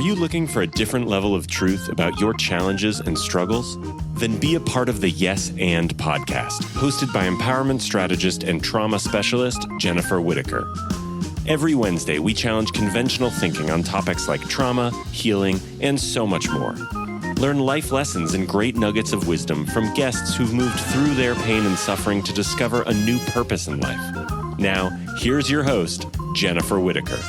you looking for a different level of truth about your challenges and struggles? Then be a part of the Yes and podcast, hosted by empowerment strategist and trauma specialist Jennifer Whitacre. Every Wednesday, we challenge conventional thinking on topics like trauma, healing, and so much more. Learn life lessons and great nuggets of wisdom from guests who've moved through their pain and suffering to discover a new purpose in life. Now, here's your host, Jennifer Whitacre.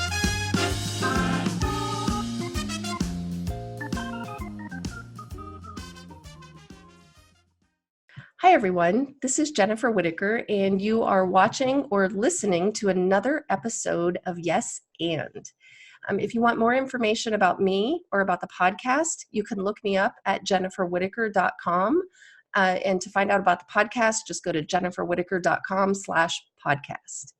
Hi, everyone. This is Jennifer Whitacre, and you are watching or listening to another episode of Yes and. If you want more information about me or about the podcast, you can look me up at jenniferwhitacre.com. And to find out about the podcast, just go to jenniferwhitacre.com/podcast.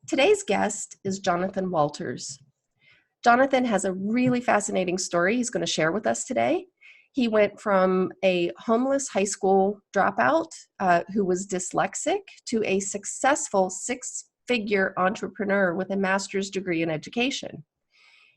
Today's guest is Jonathon Walters. Jonathon has a really fascinating story he's going to share with us today. He went from a homeless high school dropout who was dyslexic to a successful six-figure entrepreneur with a master's degree in education.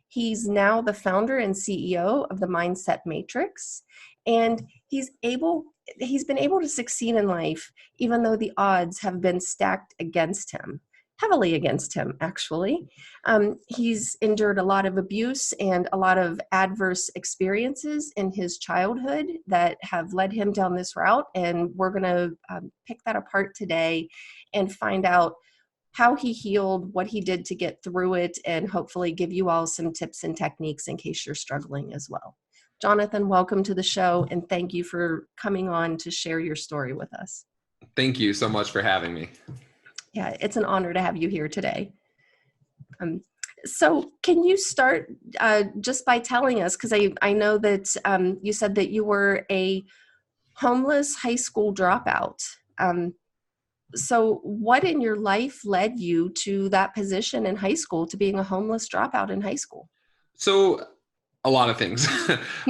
He's now the founder and CEO of the Mindset Matrix, and he's been able to succeed in life even though the odds have been stacked against him. Heavily against him, actually. He's endured a lot of abuse and a lot of adverse experiences in his childhood that have led him down this route, and we're going to pick that apart today and find out how he healed, what he did to get through it, and hopefully give you all some tips and techniques in case you're struggling as well. Jonathon, welcome to the show, and thank you for coming on to share your story with us. Thank you so much for having me. Yeah, it's an honor to have you here today. So can you start just by telling us, because I know that you said that you were a homeless high school dropout. So what in your life led you to that position in high school, to being a homeless dropout in high school? So a lot of things.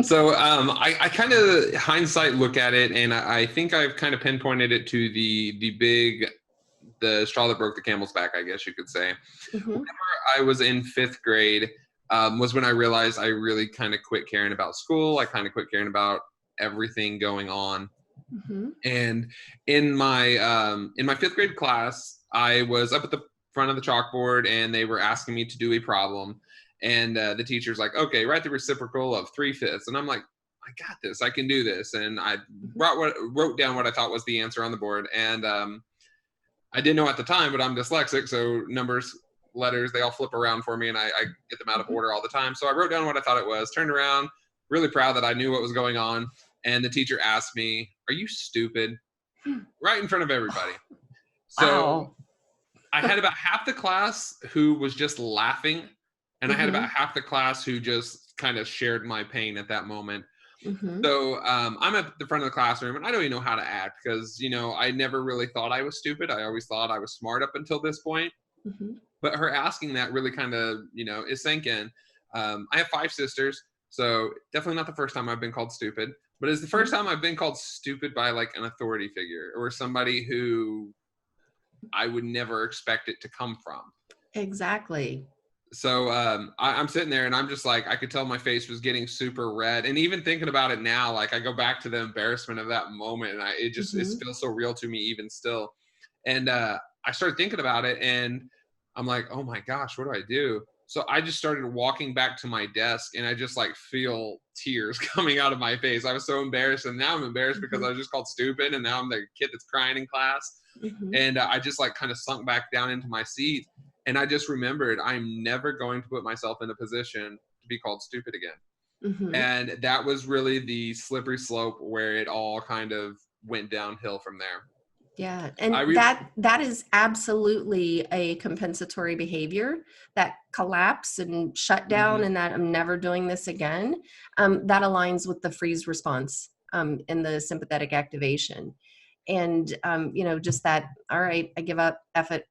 So I kind of hindsight look at it, and I think I've kind of pinpointed it to the straw that broke the camel's back, I guess you could say. Mm-hmm. Whenever I was in fifth grade was when I realized I really kind of quit caring about school. I kind of quit caring about everything going on. Mm-hmm. And in my fifth grade class, I was up at the front of the chalkboard, and they were asking me to do a problem. And the teacher's like, okay, write the reciprocal of 3/5. And I'm like, I got this. I can do this. And I wrote down what I thought was the answer on the board. And I didn't know at the time, but I'm dyslexic, so numbers, letters, they all flip around for me, and I get them out of order all the time. So I wrote down what I thought it was, turned around, really proud that I knew what was going on, and the teacher asked me, "Are you stupid?" Right in front of everybody. So wow. I had about half the class who was just laughing, and I had about half the class who just kind of shared my pain at that moment. Mm-hmm. So I'm at the front of the classroom, and I don't even know how to act because, I never really thought I was stupid. I always thought I was smart up until this point. Mm-hmm. But her asking that really kind of, it sank in. I have 5 sisters, so definitely not the first time I've been called stupid, but it's the first time I've been called stupid by like an authority figure or somebody who I would never expect it to come from. Exactly. So I'm sitting there, and I'm just like, I could tell my face was getting super red. And even thinking about it now, like I go back to the embarrassment of that moment, and it feels so real to me even still. And I started thinking about it, and I'm like, oh my gosh, what do I do? So I just started walking back to my desk, and I just like feel tears coming out of my face. I was so embarrassed, and now I'm embarrassed because I was just called stupid, and now I'm the kid that's crying in class. Mm-hmm. And I just like kind of sunk back down into my seat. And I just remembered I'm never going to put myself in a position to be called stupid again. Mm-hmm. And that was really the slippery slope where it all kind of went downhill from there. Yeah. And that is absolutely a compensatory behavior, that collapse and shut down, and that I'm never doing this again. That aligns with the freeze response in the sympathetic activation. And, just that, all right, I give up, F it.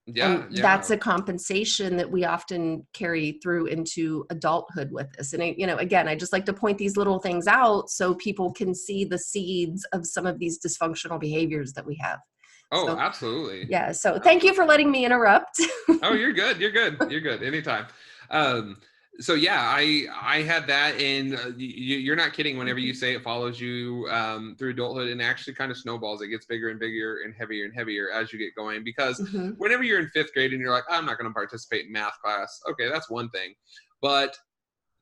Yeah, that's a compensation that we often carry through into adulthood with us. And, again, I just like to point these little things out so people can see the seeds of some of these dysfunctional behaviors that we have. Oh, so, absolutely. Yeah. So thank you for letting me interrupt. Oh, you're good. You're good. You're good. Anytime. So yeah, I had that, and you're not kidding whenever you say it follows you through adulthood, and actually kind of snowballs. It gets bigger and bigger and heavier as you get going, because Mm-hmm. whenever you're in fifth grade and you're like, I'm not going to participate in math class. Okay, that's one thing. But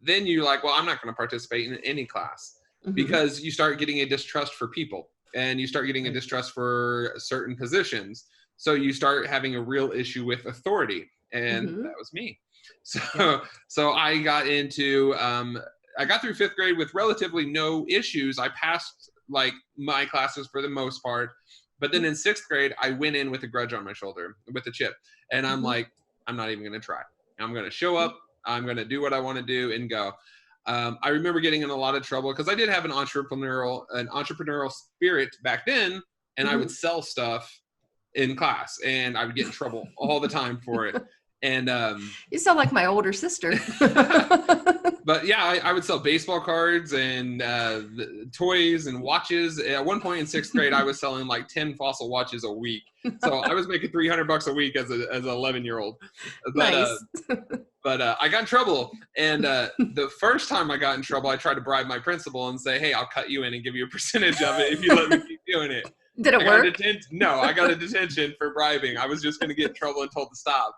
then you're like, well, I'm not going to participate in any class, Mm-hmm. because you start getting a distrust for people, and you start getting a distrust for certain positions. So you start having a real issue with authority, and Mm-hmm. that was me. Yeah. So I got into I got through fifth grade with relatively no issues. I passed like my classes for the most part, but then in sixth grade I went in with a grudge on my shoulder, with a chip, and I'm Mm-hmm. like, I'm not even going to try. I'm going to show up. I'm going to do what I want to do and go. I remember getting in a lot of trouble because I did have an entrepreneurial spirit back then, and I Mm-hmm. would sell stuff in class, and I would get in trouble all the time for it. And You sound like my older sister. but yeah, I would sell baseball cards and toys and watches. At one point in sixth grade, I was selling like 10 Fossil watches a week. So I was making $300 a week as an 11-year-old. But Nice. I got in trouble. And the first time I got in trouble, I tried to bribe my principal and say, hey, I'll cut you in and give you a percentage of it if you let me keep doing it. Did it work? No, I got a detention for bribing. I was just going to get in trouble and told to stop.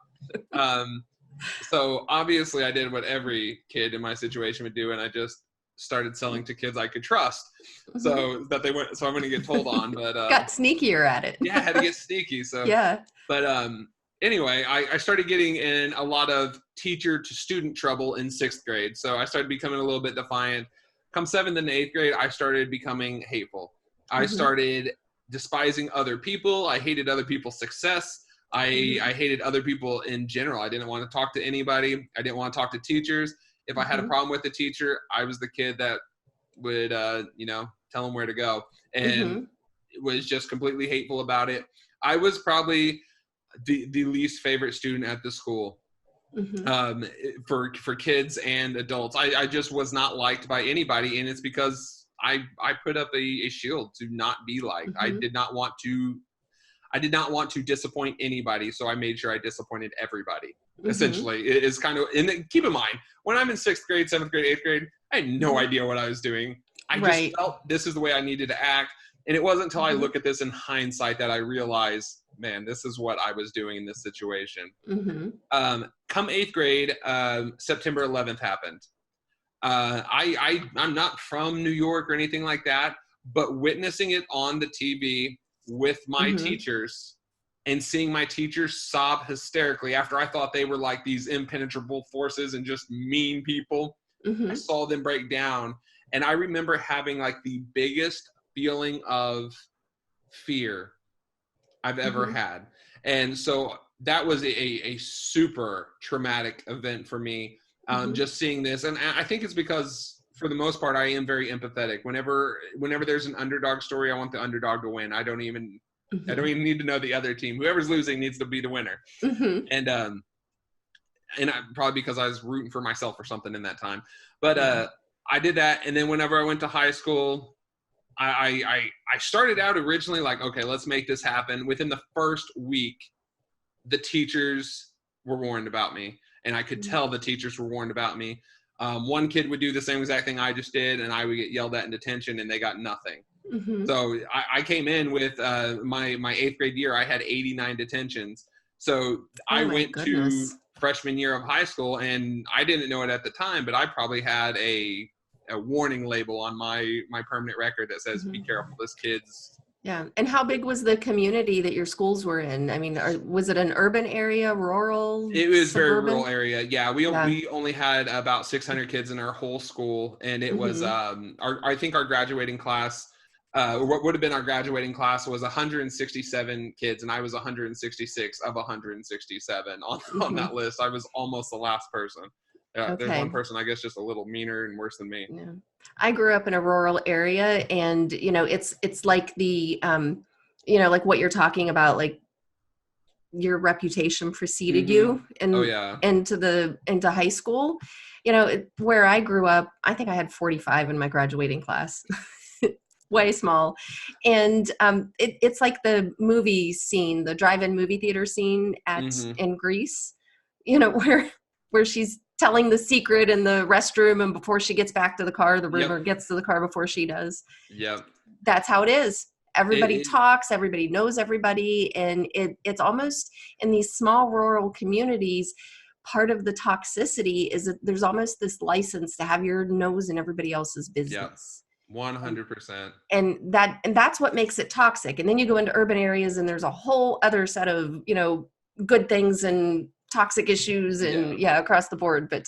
So obviously I did what every kid in my situation would do, and I just started selling to kids I could trust, so that so I'm going to get told on. But got sneakier at it. yeah, I had to get sneaky. So yeah. But anyway, I started getting in a lot of teacher to student trouble in sixth grade. So I started becoming a little bit defiant. Come seventh and eighth grade, I started becoming hateful. I started despising other people. I hated other people's success. I hated other people in general. I didn't want to talk to anybody. I didn't want to talk to teachers. If I had a problem with the teacher, I was the kid that would, tell them where to go, and was just completely hateful about it. I was probably the least favorite student at the school, for kids and adults. I just was not liked by anybody, and it's because I put up a shield to not be liked. I did not want to disappoint anybody, so I made sure I disappointed everybody. Essentially, it is kind of. And then keep in mind, when I'm in sixth grade, seventh grade, eighth grade, I had no idea what I was doing. I just felt this is the way I needed to act, and it wasn't until I look at this in hindsight that I realized, man, this is what I was doing in this situation. Come eighth grade, September 11th happened. I'm not from New York or anything like that, but witnessing it on the TV with my teachers and seeing my teachers sob hysterically after I thought they were like these impenetrable forces and just mean people, I saw them break down. And I remember having like the biggest feeling of fear I've ever had. And so that was a super traumatic event for me, just seeing this. And I think it's because, for the most part, I am very empathetic. Whenever there's an underdog story, I want the underdog to win. I don't even need to know the other team. Whoever's losing needs to be the winner. And probably because I was rooting for myself or something in that time. But I did that. And then whenever I went to high school, I started out originally like, okay, let's make this happen. Within the first week, the teachers were warned about me, and I could tell the teachers were warned about me. One kid would do the same exact thing I just did, and I would get yelled at in detention, and they got nothing. So I came in with my eighth grade year. I had 89 detentions. So I went to freshman year of high school, and I didn't know it at the time, but I probably had a warning label on my permanent record that says, be careful, this kid's. Yeah. And how big was the community that your schools were in? I mean, was it an urban area, rural? It was suburban? very rural area. Yeah. We only had about 600 kids in our whole school. And it was, I think our graduating class, what would have been our graduating class was 167 kids. And I was 166 of 167 on that list. I was almost the last person. There's one person, I guess, just a little meaner and worse than me. Yeah. I grew up in a rural area, and, it's like the, like what you're talking about, like your reputation preceded you into high school. Where I grew up, I think I had 45 in my graduating class. Way small. And it's like the movie scene, the drive-in movie theater scene in Greece, where she's telling the secret in the restroom, and before she gets back to the car, the roomer gets to the car before she does. Yep. That's how it is. Everybody talks, everybody knows everybody, and it's almost in these small rural communities, part of the toxicity is that there's almost this license to have your nose in everybody else's business. 100%. And that's what makes it toxic. And then you go into urban areas and there's a whole other set of, good things and toxic issues and across the board. But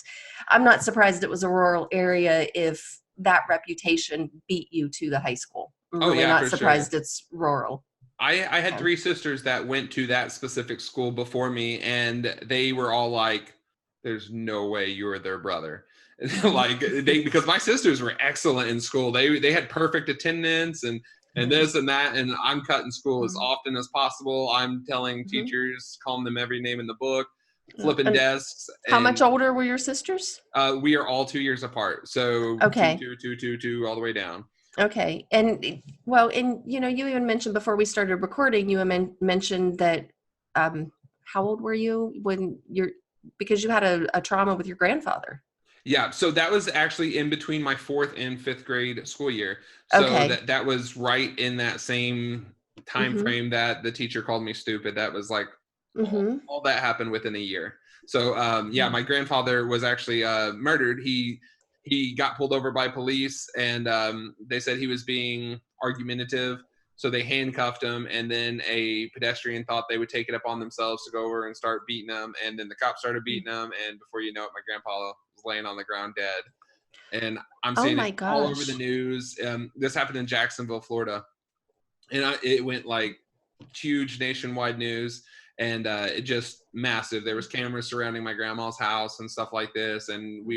I'm not surprised it was a rural area if that reputation beat you to the high school. I'm really not surprised it's rural. I had 3 sisters that went to that specific school before me, and they were all like, there's no way you're their brother. Because my sisters were excellent in school. They had perfect attendance and this and that, and I'm cutting school as often as possible. I'm telling teachers, calling them every name in the book, flipping desks. How much older were your sisters? We are all 2 years apart. So two, all the way down. Okay. And you even mentioned before we started recording, you mentioned that, how old were you because you had a trauma with your grandfather? Yeah. So that was actually in between my 4th and 5th grade school year. So that was right in that same time frame that the teacher called me stupid. That was like all that happened within a year. So, my grandfather was actually murdered. He got pulled over by police, and they said he was being argumentative. So they handcuffed him, and then a pedestrian thought they would take it upon themselves to go over and start beating him. And then the cops started beating him, and before you know it, my grandpa was laying on the ground dead. And I'm seeing it all over the news. This happened in Jacksonville, Florida. And it went like huge nationwide news, and it just massive. There was cameras surrounding my grandma's house and stuff like this, and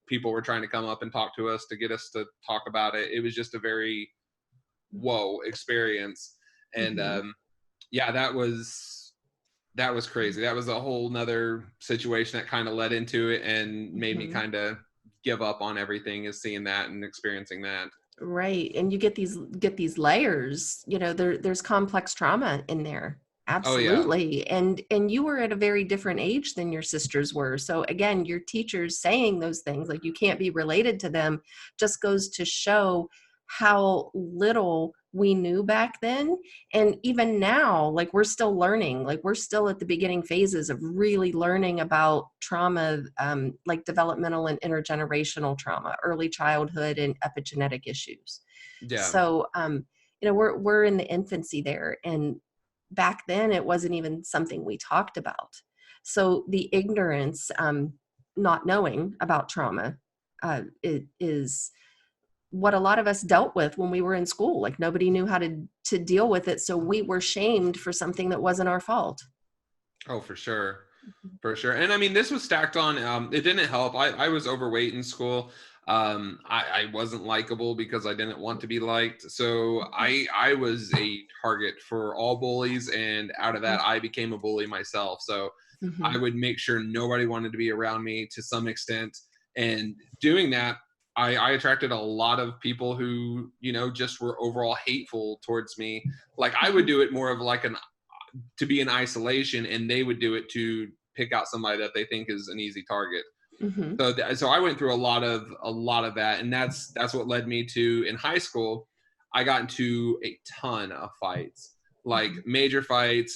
people were trying to come up and talk to us to get us to talk about it. It was just a very whoa experience. And that was crazy. That was a whole nother situation that kind of led into it and made me kind of give up on everything, is seeing that and experiencing that. Right. And you get these layers, there's complex trauma in there. Absolutely. Oh, yeah. And you were at a very different age than your sisters were. So again, your teachers saying those things, like you can't be related to them, just goes to show how little we knew back then. And even now, like we're still learning, like we're still at the beginning phases of really learning about trauma, like developmental and intergenerational trauma, early childhood and epigenetic issues. Yeah. So, we're in the infancy there. And back then it wasn't even something we talked about. So the ignorance, not knowing about trauma, is what a lot of us dealt with when we were in school. Like nobody knew how to deal with it. So we were shamed for something that wasn't our fault. Oh, for sure. For sure. And I mean, this was stacked on, it didn't help. I was overweight in school. I wasn't likable because I didn't want to be liked. So I was a target for all bullies, and out of that, I became a bully myself. So I would make sure nobody wanted to be around me to some extent. And doing that, I attracted a lot of people who, just were overall hateful towards me. Like I would do it more of like to be in isolation, and they would do it to pick out somebody that they think is an easy target. So I went through a lot of that, and that's what led me to, in high school, I got into a ton of fights, like major fights,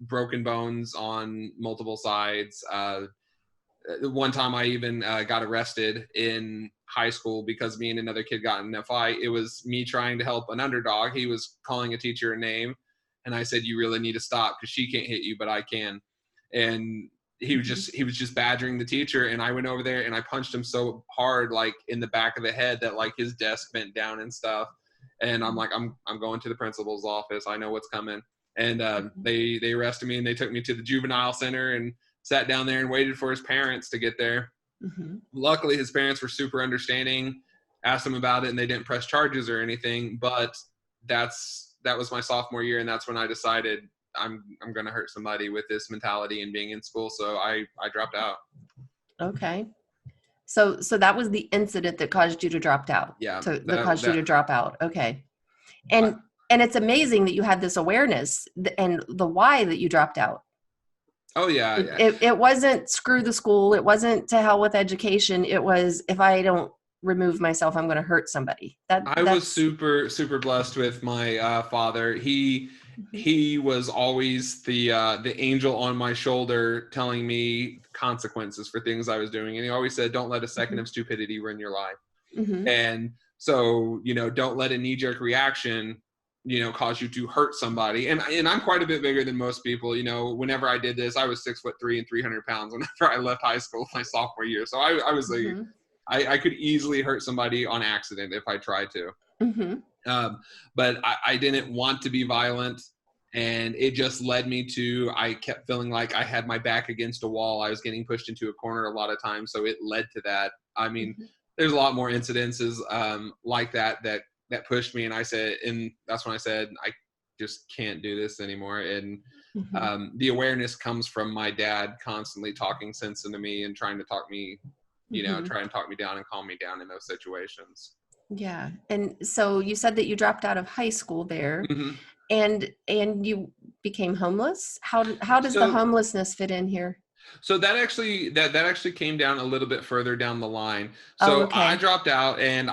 broken bones on multiple sides. One time I even got arrested in high school because me and another kid got in a fight. It was me trying to help an underdog. He was calling a teacher a name, and I said, "You really need to stop because she can't hit you, but I can." And he was just badgering the teacher, and I went over there and I punched him so hard, like in the back of the head, that like his desk bent down and stuff. And I'm like, I'm going to the principal's office. I know what's coming. And they arrested me, and they took me to the juvenile center and sat down there and waited for his parents to get there. Luckily, his parents were super understanding, asked him about it, and they didn't press charges or anything. But that was my sophomore year, and that's when I decided I'm going to hurt somebody with this mentality and being in school. So I dropped out. Okay. So that was the incident that caused you to drop out. Yeah. That caused you to drop out. Okay. And it's amazing that you had this awareness and the why that you dropped out. Oh yeah, It, yeah. it wasn't screw the school. It wasn't to hell with education. It was, if I don't remove myself, I'm going to hurt somebody. I was That's super blessed with my father. Mhm. He was always the angel on my shoulder, telling me consequences for things I was doing, and he always said, "Don't let a second of stupidity ruin your life." Mhm. And so, don't let a knee-jerk reaction, cause you to hurt somebody. And I'm quite a bit bigger than most people. Whenever I did this, I was 6'3" and 300 pounds whenever I left high school my sophomore year. So I was Mhm. I could easily hurt somebody on accident if I tried to. Mhm. But I didn't want to be violent. And it just led me to, I kept feeling like I had my back against a wall. I was getting pushed into a corner a lot of times. So it led to that. I mean, Mhm. there's a lot more incidences like that pushed me. And that's when I said, I just can't do this anymore. And Mhm. the awareness comes from my dad constantly talking sense into me and trying to talk me, Mhm. try and talk me down and calm me down in those situations. Yeah. And so you said that you dropped out of high school there, Mm-hmm. and you became homeless. How does the So homelessness fit in here? So that actually came down a little bit further down the line. Oh, So I okay. dropped out, and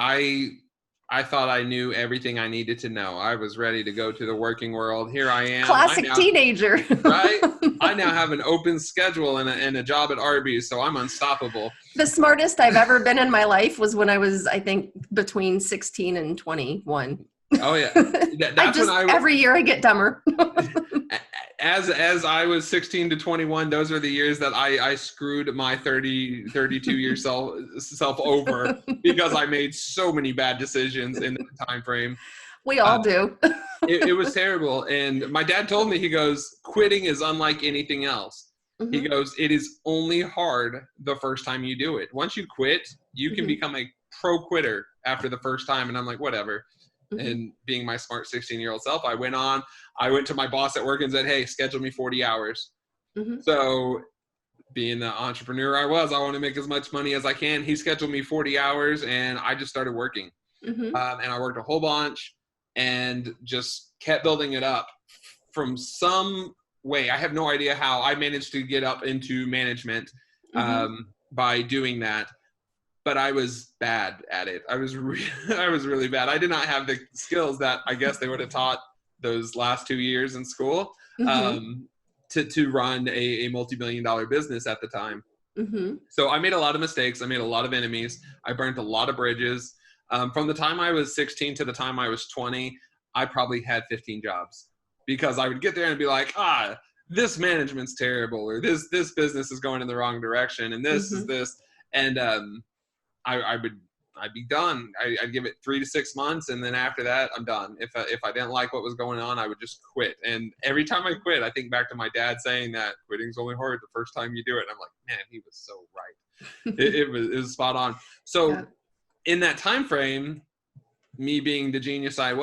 I thought I knew everything I needed to know. I was ready to go to the working world. Here I am. Classic teenager. Right? I now have an open schedule and a job at Arby's, so I'm unstoppable. The smartest I've ever been in my life was when I was, I think, between 16 and 21. Oh yeah. I That's when just, every year I get dumber. as I was 16 to 21, those are the years that I screwed my 32 year self over because I made so many bad decisions in that time frame. We Uh, all do. it was terrible. And my dad told me, he goes, quitting is unlike anything else. He Mhm. goes, it is only hard the first time you do it. Once you quit, you can Mhm. become a pro quitter after the first time. And I'm like, whatever. Mhm. And being my smart 16-year-old self, I went to my boss at work and said, hey, schedule me 40 hours. Mhm. So being the entrepreneur I want to make as much money as I can. He scheduled me 40 hours and I just started working. Mhm. And I worked a whole bunch and just kept building it up from some way. I have no idea how I managed to get up into management Mhm. by doing that, but I was bad at it. I was really bad. I did not have the skills that I guess they would have taught those last 2 years in school Mhm. um, to run a multi-million-dollar business at the time. Mhm. So I made a lot of mistakes. I made a lot of enemies. I burnt a lot of bridges. From the time I was 16 to the time I was 20, I probably had 15 jobs because I would get there and be like, this management's terrible, or this business is going in the wrong direction, and this is Mhm. this, and I'd be done. I'd give it 3 to 6 months, and then after that, I'm done. If I didn't like what was going on, I would just quit. And every time I quit, I think back to my dad saying that quitting's only hard the first time you do it. And I'm like, man, he was so right. It was spot on. Yeah. So in that time frame, me being the genius I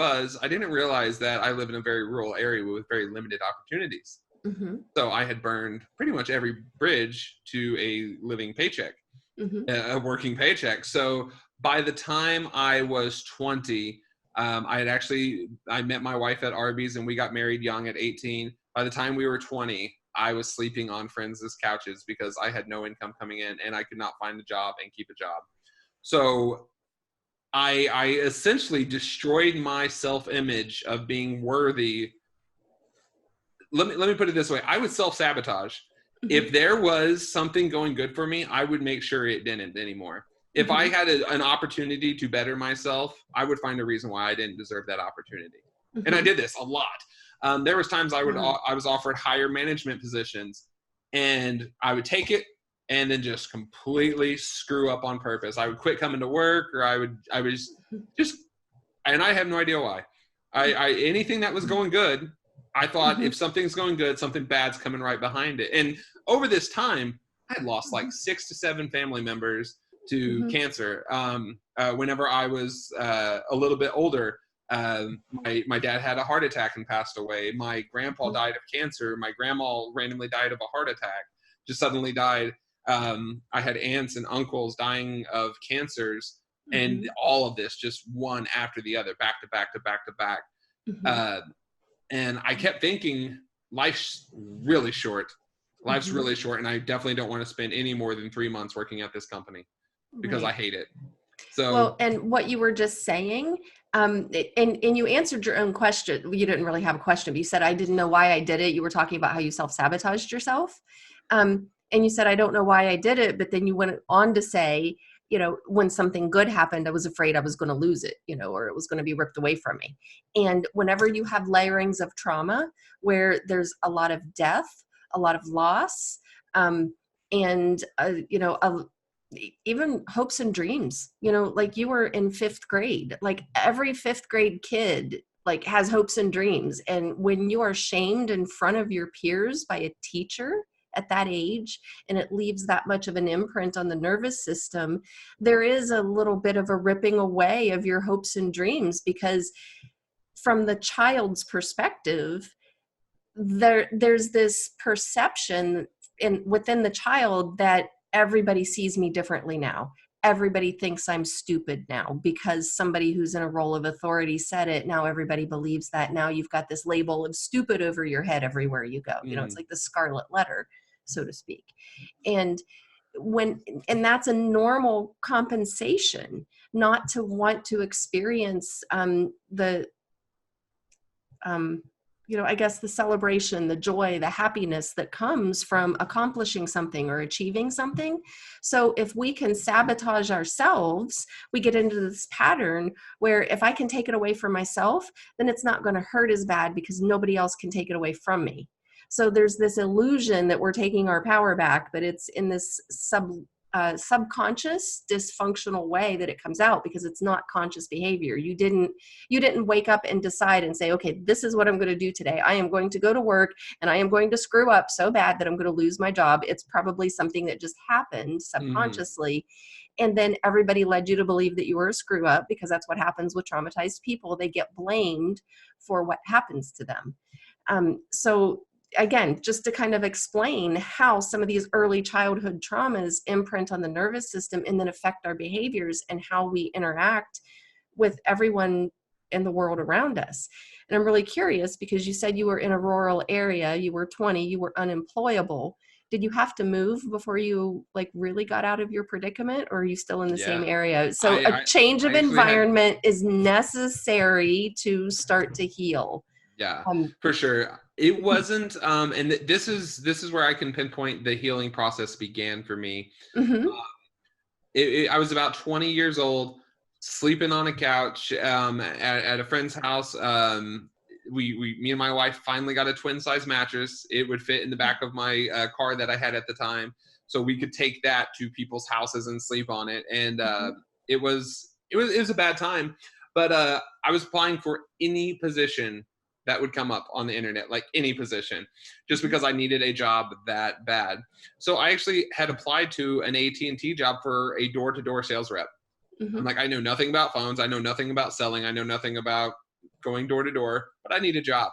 didn't realize that I live in a very rural area with very limited opportunities. Mhm. So I had burned pretty much every bridge to a living paycheck, Mhm. a working paycheck. So by the time I was 20, I met my wife at Arby's and we got married young at 18. By the time we were 20, I was sleeping on friends' couches because I had no income coming in and I could not find a job and keep a job. So I essentially destroyed my self-image of being worthy. Let me put it this way. I would self-sabotage. If Mhm. there was something going good for me, I would make sure it didn't anymore. If I Mhm. had an opportunity to better myself, I would find a reason why I didn't deserve that opportunity. And I Mhm. did this a lot. There was times I Yeah. was offered higher management positions, and I would take it and then just completely screw up on purpose. I would quit coming to work, or I was just, and I have no idea why. Anything that was going good, I thought Mhm. if something's going good, something bad's coming right behind it. And over this time, I had lost like 6 to 7 family members to Mhm. cancer. Whenever I was a little bit older, my dad had a heart attack and passed away. My grandpa Mhm. died of cancer. My grandma randomly died of a heart attack, just suddenly died. I had aunts and uncles dying of cancers, and Mhm. all of this just one after the other, back to back to back to back. Mhm. Uh, and I kept thinking, life's really short. Life's really short, and I definitely don't want to spend any more than 3 months working at this company because I hate it. So, well, and what you were just saying, and you answered your own question. You didn't really have a question, but you said, I didn't know why I did it. You were talking about how you self-sabotaged yourself. And you said, I don't know why I did it. But then you went on to say, when something good happened, I was afraid I was going to lose it, or it was going to be ripped away from me. And whenever you have layerings of trauma where there's a lot of death, a lot of loss, and, even hopes and dreams, like you were in 5th grade, like every 5th grade kid like has hopes and dreams. And when you are shamed in front of your peers by a teacher at that age, and it leaves that much of an imprint on the nervous system, there is a little bit of a ripping away of your hopes and dreams, because from the child's perspective, there's this perception within the child that everybody sees me differently now. Everybody thinks I'm stupid now because somebody who's in a role of authority said it. Now everybody believes that. Now you've got this label of stupid over your head everywhere you go. It's like the scarlet letter, so to speak. And that's a normal compensation, not to want to experience I guess the celebration, the joy, the happiness that comes from accomplishing something or achieving something. So if we can sabotage ourselves, we get into this pattern where if I can take it away from myself, then it's not going to hurt as bad because nobody else can take it away from me. So there's this illusion that we're taking our power back, but it's in this subconscious dysfunctional way that it comes out, because it's not conscious behavior. You didn't wake up and decide and say, okay, this is what I'm going to do today. I am going to go to work and I am going to screw up so bad that I'm going to lose my job. It's probably something that just happened subconsciously. And then everybody led you to believe that you were a screw up, because that's what happens with traumatized people. They get blamed for what happens to them. So again, just to kind of explain how some of these early childhood traumas imprint on the nervous system and then affect our behaviors and how we interact with everyone in the world around us. And I'm really curious, because you said you were in a rural area, you were 20, you were unemployable. Did you have to move before you like really got out of your predicament, or are you still in the same area? So a change of environment is necessary to start to heal. Yeah, for sure. It wasn't, and this is where I can pinpoint the healing process began for me. I was about 20 years old, sleeping on a couch at a friend's house. Me and my wife finally got a twin size mattress. It would fit in the back of my car that I had at the time, so we could take that to people's houses and sleep on it. And it was a bad time, but I was applying for any position that would come up on the internet, like any position, just because I needed a job that bad. So I actually had applied to an AT&T job for a door-to-door sales rep. I'm like, I know nothing about phones. I know nothing about selling. I know nothing about going door to door, but I need a job.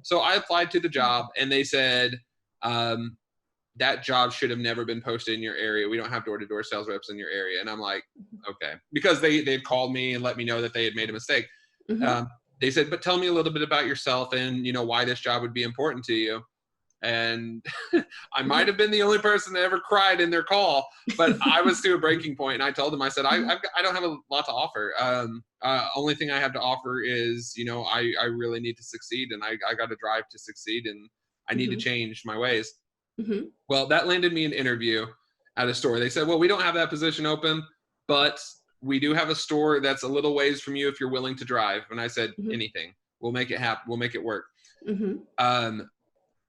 So I applied to the job, and they said, that job should have never been posted in your area. We don't have door-to-door sales reps in your area. And I'm like, okay, because they'd called me and let me know that they had made a mistake. They said, but tell me a little bit about yourself and, why this job would be important to you. And I might have been the only person that ever cried in their call, but I was to a breaking point. And I told them, I said, I don't have a lot to offer. Only thing I have to offer is, I really need to succeed, and I got to drive to succeed, and I need to change my ways. Well, that landed me an interview at a store. They said, well, we don't have that position open, but we do have a store that's a little ways from you if you're willing to drive. And I said, anything. We'll make it happen. We'll make it work.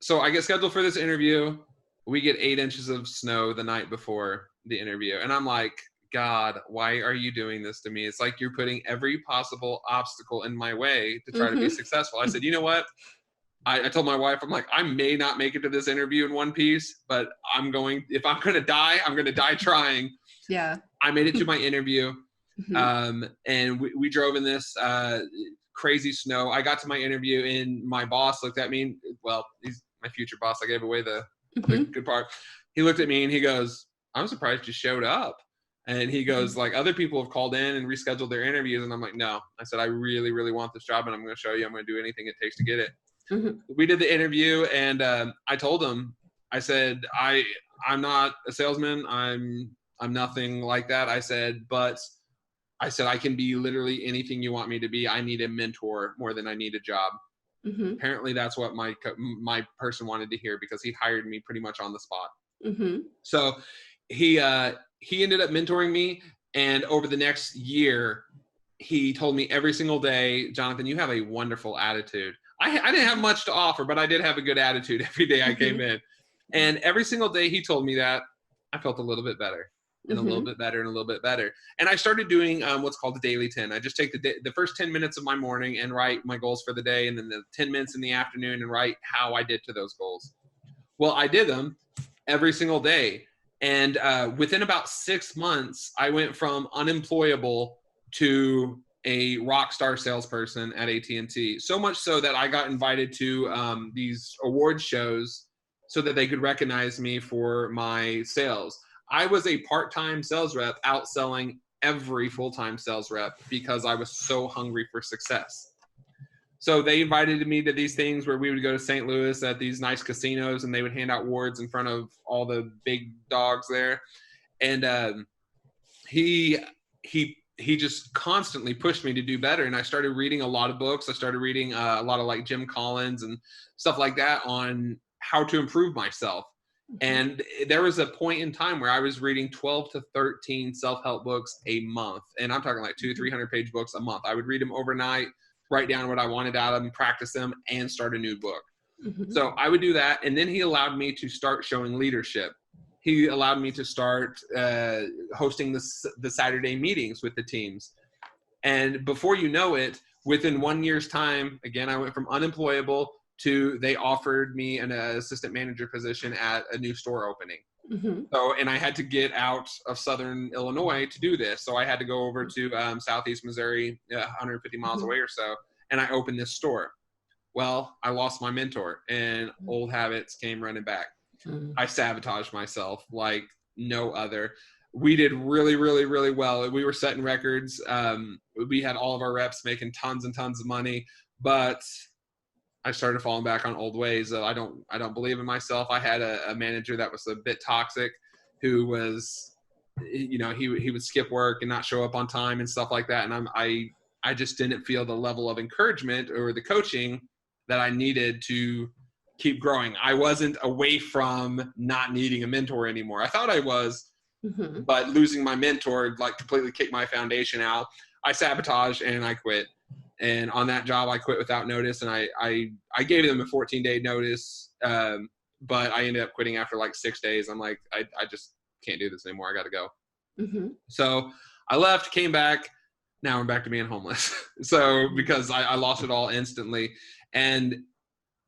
So I get scheduled for this interview. We get 8 inches of snow the night before the interview. And I'm like, God, why are you doing this to me? It's like you're putting every possible obstacle in my way to try to be successful. I said, you know what? I told my wife, I'm like, I may not make it to this interview in one piece, but if I'm going to die, I'm going to die trying. Yeah. I made it to my interview, and we drove in this crazy snow. I got to my interview, and my boss looked at me. Well, he's my future boss. I gave away the good part. He looked at me and he goes, I'm surprised you showed up. And he goes, like, other people have called in and rescheduled their interviews. And I'm like, no. I said, I really, really want this job, and I'm going to show you. I'm going to do anything it takes to get it. We did the interview, and I told him, I said, I'm not a salesman. I'm nothing like that. I said, I can be literally anything you want me to be. I need a mentor more than I need a job. Mm-hmm. Apparently that's what my person wanted to hear, because he hired me pretty much on the spot. Mm-hmm. So he ended up mentoring me. And over the next year, he told me every single day, Jonathon, you have a wonderful attitude. I didn't have much to offer, but I did have a good attitude every day I came in. And every single day he told me that, I felt a little bit better. And a little bit better and a little bit better. And I started doing what's called the daily 10. I just take the first 10 minutes of my morning and write my goals for the day, and then the 10 minutes in the afternoon and write how I did to those goals. Well, I did them every single day. And within about 6 months, I went from unemployable to a rock star salesperson at AT&T. So much so that I got invited to these award shows so that they could recognize me for my sales. I was a part-time sales rep outselling every full-time sales rep because I was so hungry for success. So they invited me to these things where we would go to St. Louis at these nice casinos, and they would hand out awards in front of all the big dogs there. And he just constantly pushed me to do better. And I started reading a lot of books. I started reading a lot of like Jim Collins and stuff like that on how to improve myself. And there was a point in time where I was reading 12 to 13 self-help books a month. And I'm talking like 200-300 page books a month. I would read them overnight, write down what I wanted out of them, practice them, and start a new book. So I would do that. And then he allowed me to start showing leadership. He allowed me to start hosting the Saturday meetings with the teams. And before you know it, within 1 year's time, again, I went from unemployable to they offered me an assistant manager position at a new store opening. So, and I had to get out of Southern Illinois to do this. So I had to go over to Southeast Missouri, 150 miles away or so, and I opened this store. Well, I lost my mentor, and old habits came running back. I sabotaged myself like no other. We did really, really, really well. We were setting records. We had all of our reps making tons and tons of money, but I started falling back on old ways. I don't believe in myself. I had a manager that was a bit toxic, who was, he would skip work and not show up on time and stuff like that. And I just didn't feel the level of encouragement or the coaching that I needed to keep growing. I wasn't away from not needing a mentor anymore. I thought I was, but losing my mentor like completely kicked my foundation out. I sabotaged and I quit. And on that job, I quit without notice. And I gave them a 14-day notice, but I ended up quitting after like 6 days. I'm like, I just can't do this anymore. I got to go. So I left, came back. Now I'm back to being homeless. So because I lost it all instantly. And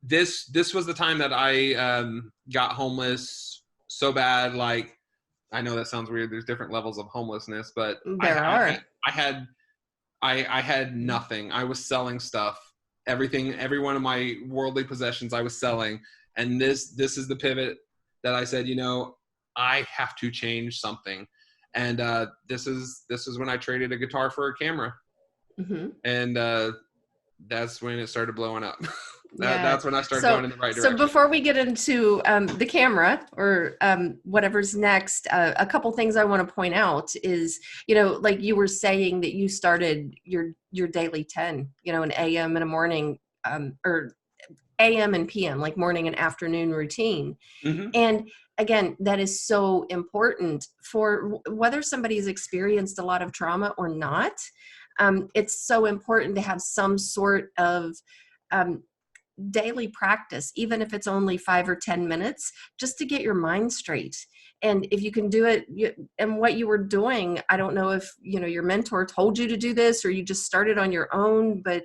this was the time that I got homeless so bad. Like, I know that sounds weird. There's different levels of homelessness, but I had nothing. I was selling stuff. Everything, every one of my worldly possessions I was selling. And this is the pivot that I said, I have to change something. And this is when I traded a guitar for a camera. And that's when it started blowing up. That's when I started going in the right direction. So before we get into the camera or whatever's next, a couple things I want to point out is, like you were saying that you started your daily 10, an AM and a morning or AM and PM, like morning and afternoon routine. And again, that is so important for whether somebody's experienced a lot of trauma or not. It's so important to have some sort of daily practice, even if it's only 5 or 10 minutes, just to get your mind straight. And if you can do it, and what you were doing, I don't know if, your mentor told you to do this or you just started on your own, but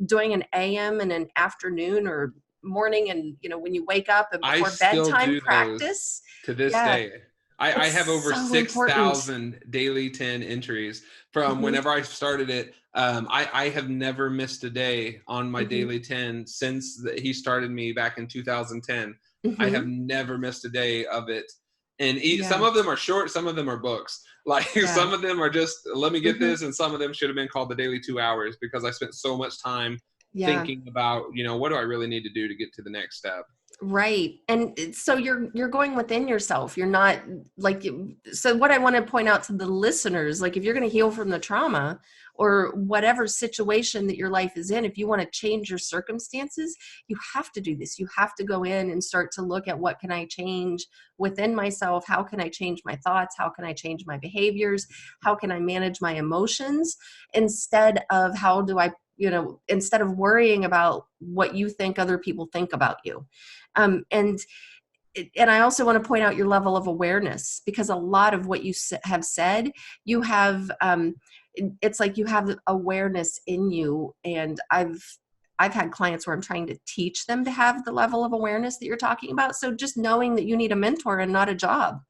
doing an AM and an afternoon or morning and, when you wake up and before bedtime practice. To this day. I have over 6,000 daily 10 entries from whenever I started it. I have never missed a day on my daily 10 since he started me back in 2010. I have never missed a day of it. And some of them are short, some of them are books. Like some of them are just, let me get this. And some of them should have been called the daily 2 hours because I spent so much time thinking about, what do I really need to do to get to the next step? Right. And so you're going within yourself. You're not like so what I want to point out to the listeners, like if you're going to heal from the trauma or whatever situation that your life is in, if you want to change your circumstances, you have to do this. You have to go in and start to look at what can I change within myself? How can I change my thoughts? How can I change my behaviors? How can I manage my emotions instead of how do I, instead of worrying about what you think other people think about you. And I also want to point out your level of awareness, because a lot of what you have said, you have, it's like you have awareness in you. And I've had clients where I'm trying to teach them to have the level of awareness that you're talking about. So just knowing that you need a mentor and not a job,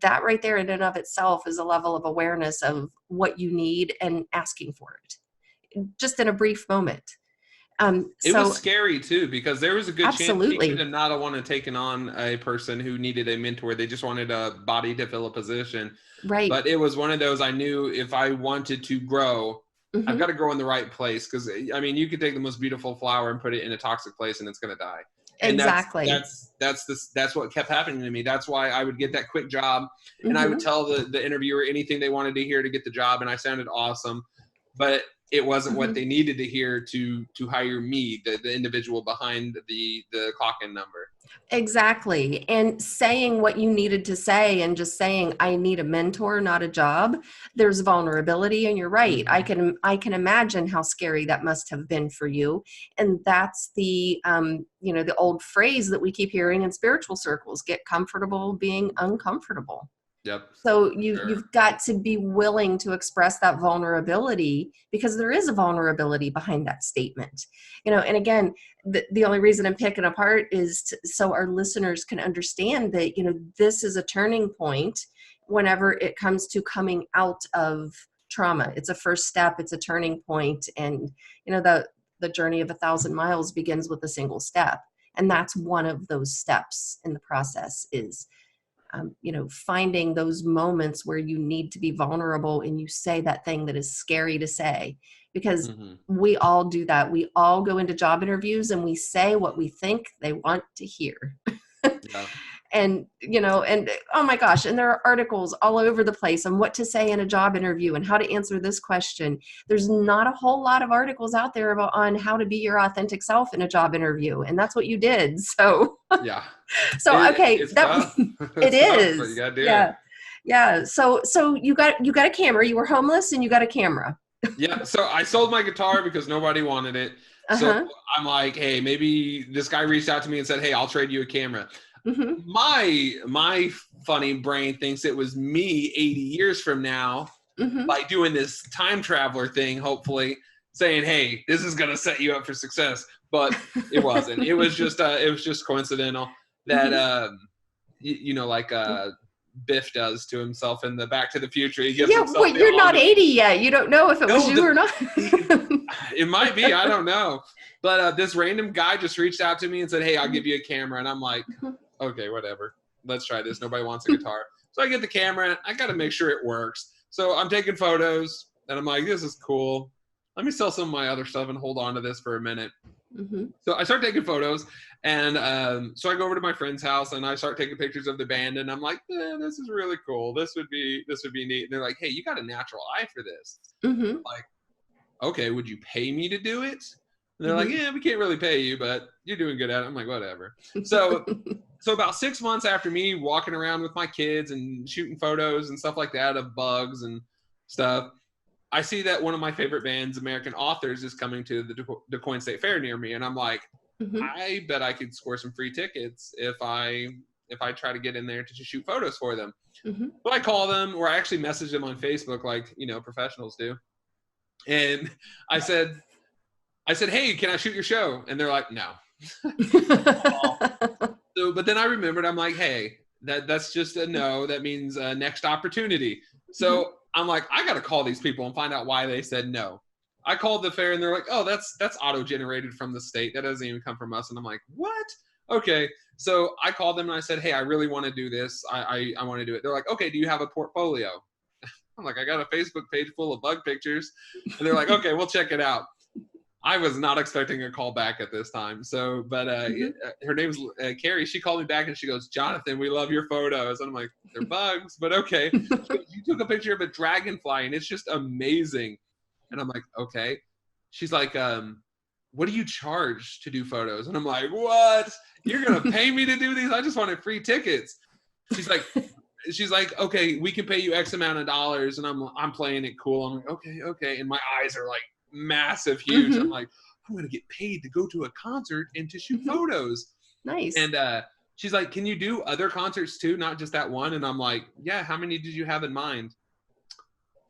that right there in and of itself is a level of awareness of what you need and asking for it, just in a brief moment. It was scary too, because there was a good chance she could have not wanted taken on a person who needed a mentor. They just wanted a body to fill a position. Right. But it was one of those, I knew if I wanted to grow, I've got to grow in the right place. Because I mean, you could take the most beautiful flower and put it in a toxic place and it's going to die. And exactly. That's what kept happening to me. That's why I would get that quick job and I would tell the interviewer anything they wanted to hear to get the job. And I sounded awesome, but it wasn't what they needed to hear to hire me, the individual behind the clock-in number. Exactly. And saying what you needed to say and just saying, I need a mentor, not a job. There's vulnerability, and you're right. I can imagine how scary that must have been for you. And that's the, the old phrase that we keep hearing in spiritual circles, get comfortable being uncomfortable. Yep. So you've got to be willing to express that vulnerability, because there is a vulnerability behind that statement. And again, the only reason I'm picking apart is so our listeners can understand that, this is a turning point whenever it comes to coming out of trauma. It's a first step, it's a turning point. And, the journey of 1,000 miles begins with a single step. And that's one of those steps in the process is finding those moments where you need to be vulnerable and you say that thing that is scary to say, because we all do that. We all go into job interviews and we say what we think they want to hear. Yeah. And oh my gosh, and there are articles all over the place on what to say in a job interview and how to answer this question. There's not a whole lot of articles out there on how to be your authentic self in a job interview. And that's what you did. So yeah. Okay. It's tough. It is. Tough, but you gotta do it. Yeah. So you got a camera. You were homeless and you got a camera. Yeah. So I sold my guitar because nobody wanted it. So I'm like, hey, maybe this guy reached out to me and said, hey, I'll trade you a camera. My funny brain thinks it was me 80 years from now, by doing this time traveler thing, hopefully saying, hey, this is going to set you up for success. But it wasn't. It was just coincidental that, like Biff does to himself in the Back to the Future. He gives himself well, you're not 80 yet. You don't know if it was you or not. It might be. I don't know. But this random guy just reached out to me and said, hey, I'll give you a camera. And I'm like, okay, whatever. Let's try this. Nobody wants a guitar. So I get the camera. I got to make sure it works. So I'm taking photos and I'm like, this is cool. Let me sell some of my other stuff and hold on to this for a minute. So I start taking photos and so I go over to my friend's house and I start taking pictures of the band and I'm like, this is really cool. This would be neat. And they're like, hey, you got a natural eye for this. Like, okay, would you pay me to do it? And they're like, yeah, we can't really pay you, but you're doing good at it. I'm like, whatever. So about 6 months after me walking around with my kids and shooting photos and stuff like that of bugs and stuff, I see that one of my favorite bands, American Authors, is coming to the DuQuoin State Fair near me. And I'm like, I bet I could score some free tickets if I try to get in there to shoot photos for them. So I call them, or I actually message them on Facebook like, professionals do. And I said, hey, can I shoot your show? And they're like, no. So, but then I remembered, I'm like, hey, that's just a no. That means next opportunity. So I'm like, I got to call these people and find out why they said no. I called the fair and they're like, oh, that's auto-generated from the state. That doesn't even come from us. And I'm like, what? Okay. So I called them and I said, hey, I really want to do this. I want to do it. They're like, okay, do you have a portfolio? I'm like, I got a Facebook page full of bug pictures. And they're like, okay, we'll check it out. I was not expecting a call back at this time. So, but her name's Carrie. She called me back and she goes, Jonathan, we love your photos. And I'm like, they're bugs, but okay. She goes, you took a picture of a dragonfly and it's just amazing. And I'm like, okay. She's like, what do you charge to do photos? And I'm like, what? You're going to pay me to do these? I just wanted free tickets. She's like, okay, we can pay you X amount of dollars. And I'm playing it cool. I'm like, okay. And my eyes are like massive, huge. I'm like, I'm going to get paid to go to a concert and to shoot photos. Nice. And she's like, can you do other concerts too? Not just that one. And I'm like, yeah, how many did you have in mind?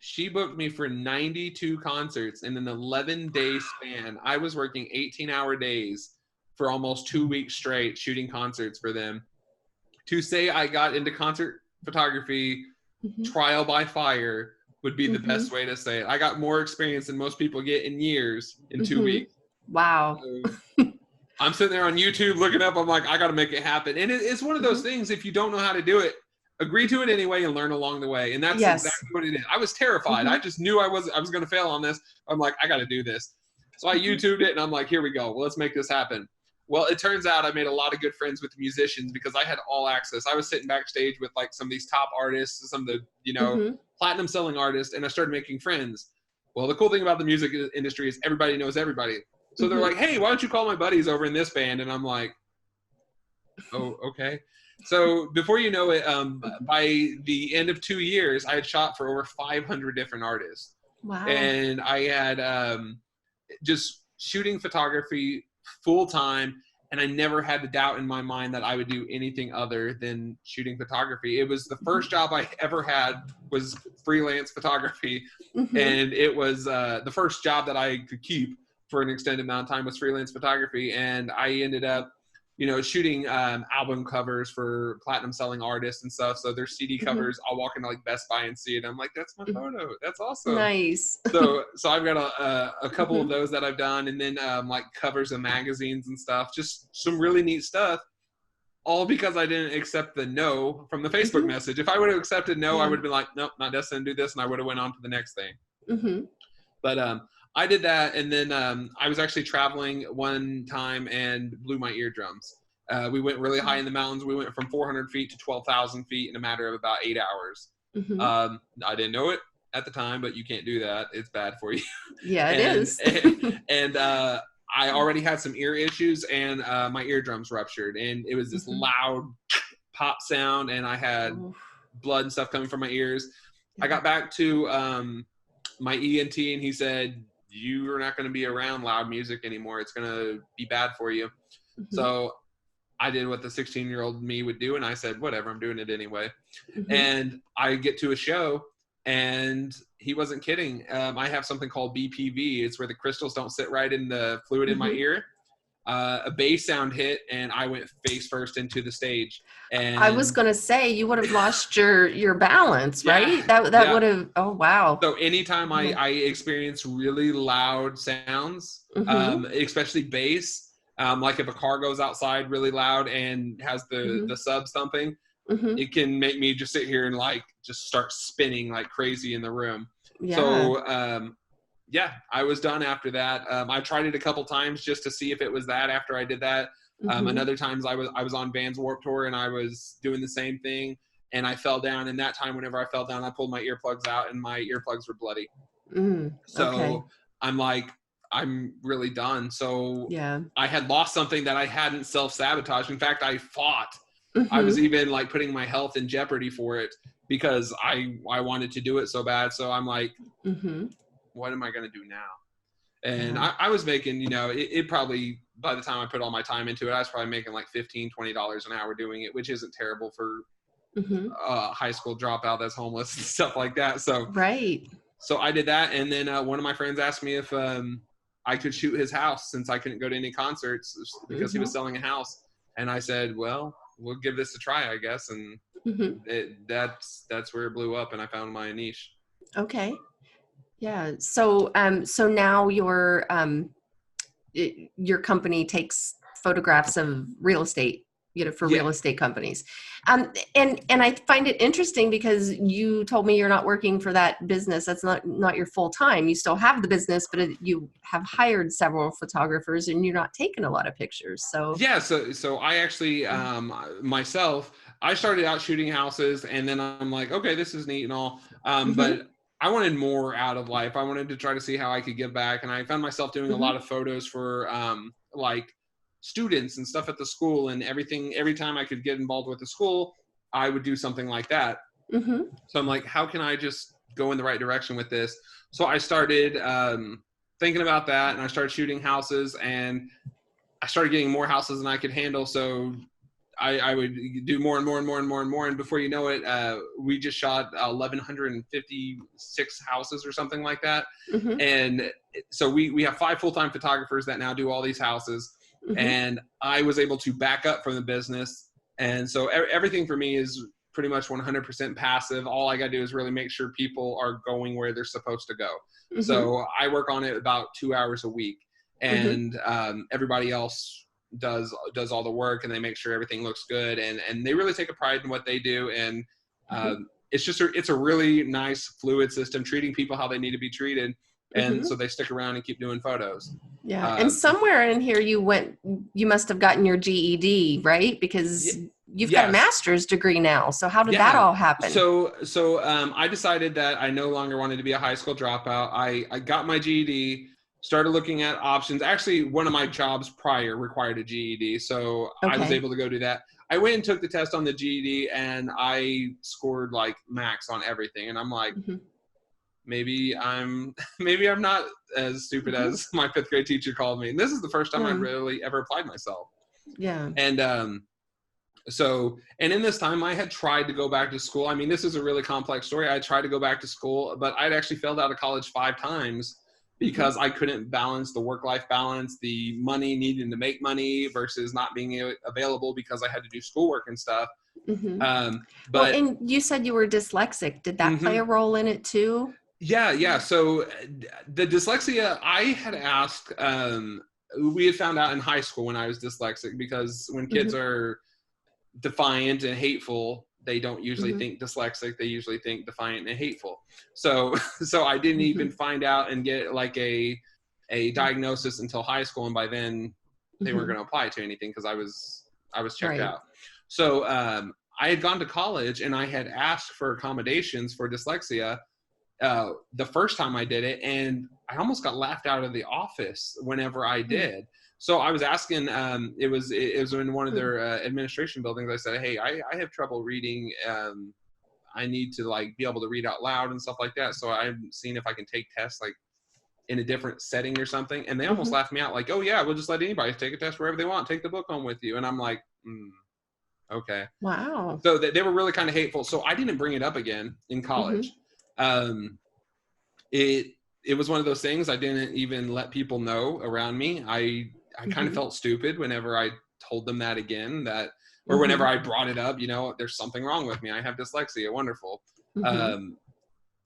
She booked me for 92 concerts in an 11-day span. I was working 18-hour days for almost 2 weeks straight shooting concerts for them. To say I got into concert photography trial by fire would be the best way to say it. I got more experience than most people get in years in 2 weeks. Wow. So I'm sitting there on YouTube looking up. I'm like, I got to make it happen. And it's one of those things, if you don't know how to do it, agree to it anyway and learn along the way. And that's exactly what it is. I was terrified. I just knew I was going to fail on this. I'm like, I got to do this. So I YouTubed it and I'm like, here we go. Well, let's make this happen. Well, it turns out I made a lot of good friends with musicians because I had all access. I was sitting backstage with like some of these top artists, some of the, platinum selling artists, and I started making friends. Well, the cool thing about the music industry is everybody knows everybody. So they're like, hey, why don't you call my buddies over in this band? And I'm like, oh, okay. So before you know it, by the end of 2 years, I had shot for over 500 different artists. Wow. And I had just shooting photography full time. And I never had the doubt in my mind that I would do anything other than shooting photography. It was the first job I ever had was freelance photography. And it was the first job that I could keep for an extended amount of time was freelance photography. And I ended up, shooting album covers for platinum selling artists and stuff. So their CD covers, I'll walk into like Best Buy and see it. I'm like, that's my photo. That's awesome. Nice. So I've got a couple of those that I've done. And then like covers of magazines and stuff, just some really neat stuff. All because I didn't accept the no from the Facebook message. If I would have accepted no, I would have been like, nope, not destined to do this. And I would have went on to the next thing. But I did that, and then I was actually traveling one time and blew my eardrums. We went really high in the mountains. We went from 400 feet to 12,000 feet in a matter of about 8 hours. I didn't know it at the time, but you can't do that. It's bad for you. Yeah, it is. and I already had some ear issues, and my eardrums ruptured, and it was this loud pop sound, and I had blood and stuff coming from my ears. I got back to my ENT, and he said, you are not going to be around loud music anymore. It's going to be bad for you. So I did what the 16-year-old me would do. And I said, whatever, I'm doing it anyway. And I get to a show and he wasn't kidding. I have something called BPV. It's where the crystals don't sit right in the fluid in my ear. A bass sound hit and I went face first into the stage. And I was going to say you would have lost your balance, right? That would have, oh, wow. So anytime I experience really loud sounds, especially bass, like if a car goes outside really loud and has the subs thumping, it can make me just sit here and like just start spinning like crazy in the room. So I was done after that. I tried it a couple times just to see if it was that after I did that. Another times I was on Vans Warped Tour and I was doing the same thing and I fell down. And that time, whenever I fell down, I pulled my earplugs out and my earplugs were bloody. So I'm like, I'm really done. So I had lost something that I hadn't self-sabotaged. In fact, I fought. I was even like putting my health in jeopardy for it because I wanted to do it so bad. So I'm like, what am I going to do now? And I was making, it probably, by the time I put all my time into it, I was probably making like $15, $20 an hour doing it, which isn't terrible for a high school dropout that's homeless and stuff like that. So, so I did that. And then one of my friends asked me if I could shoot his house since I couldn't go to any concerts because he was selling a house. And I said, well, we'll give this a try, I guess. And that's where it blew up and I found my niche. Okay. Yeah. So, so now your company takes photographs of real estate, for real estate companies. And I find it interesting because you told me you're not working for that business. That's not your full time. You still have the business, but you have hired several photographers and you're not taking a lot of pictures. So yeah, so I actually myself, I started out shooting houses, and then I'm like, okay, this is neat and all, but I wanted more out of life. I wanted to try to see how I could give back, and I found myself doing a lot of photos for like students and stuff at the school and everything. Every time I could get involved with the school, I would do something like that. So I'm like, how can I just go in the right direction with this? So I started thinking about that, and I started shooting houses, and I started getting more houses than I could handle. So I would do more and more and more and more and more. And before you know it, we just shot 1,156 houses or something like that. And so we have 5 full-time photographers that now do all these houses. And I was able to back up from the business. And so everything for me is pretty much 100% passive. All I got to do is really make sure people are going where they're supposed to go. So I work on it about 2 hours a week. And everybody else does all the work, and they make sure everything looks good, and they really take a pride in what they do. And it's a really nice fluid system, treating people how they need to be treated, and so they stick around and keep doing photos. And somewhere in here you must have gotten your GED, right? Because you've got a master's degree now. So how did that all happen? So I decided that I no longer wanted to be a high school dropout. I got my GED, started looking at options. Actually, one of my jobs prior required a GED, so I was able to go do that. I went and took the test on the GED, and I scored like max on everything. And I'm like, maybe I'm not as stupid as my 5th grade teacher called me. And this is the first time I really ever applied myself. And so in this time, I had tried to go back to school. I mean, this is a really complex story. I tried to go back to school, but I'd actually failed out of college 5 times. Because I couldn't balance the work-life balance, the money, needing to make money versus not being available because I had to do schoolwork and stuff. But and you said you were dyslexic. Did that play a role in it too? Yeah. So the dyslexia, I had asked, we had found out in high school when I was dyslexic, because when kids are defiant and hateful, they don't usually think dyslexic. They usually think defiant and hateful. So I didn't even find out and get like a diagnosis until high school. And by then they weren't going to apply it to anything because I was checked out. So I had gone to college, and I had asked for accommodations for dyslexia the first time I did it. And I almost got laughed out of the office whenever I did. So I was asking, it was in one of their administration buildings. I said, hey, I have trouble reading. I need to like be able to read out loud and stuff like that. So I'm seeing if I can take tests like in a different setting or something. And they almost laughed me out, like, oh yeah, we'll just let anybody take a test wherever they want. Take the book home with you. And I'm like, okay. Wow. So they were really kind of hateful. So I didn't bring it up again in college. It was one of those things I didn't even let people know around me. I kind of felt stupid whenever I told them that again, or whenever I brought it up, there's something wrong with me. I have dyslexia. Wonderful.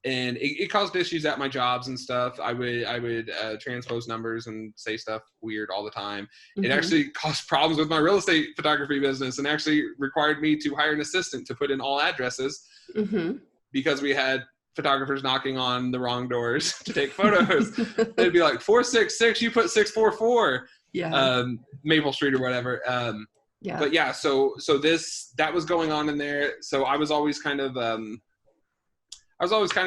And it caused issues at my jobs and stuff. I would transpose numbers and say stuff weird all the time. It actually caused problems with my real estate photography business, and actually required me to hire an assistant to put in all addresses because we had photographers knocking on the wrong doors to take photos. They'd be like 466, you put 644. Maple Street or whatever. But yeah, so that was going on in there. So I was always kind of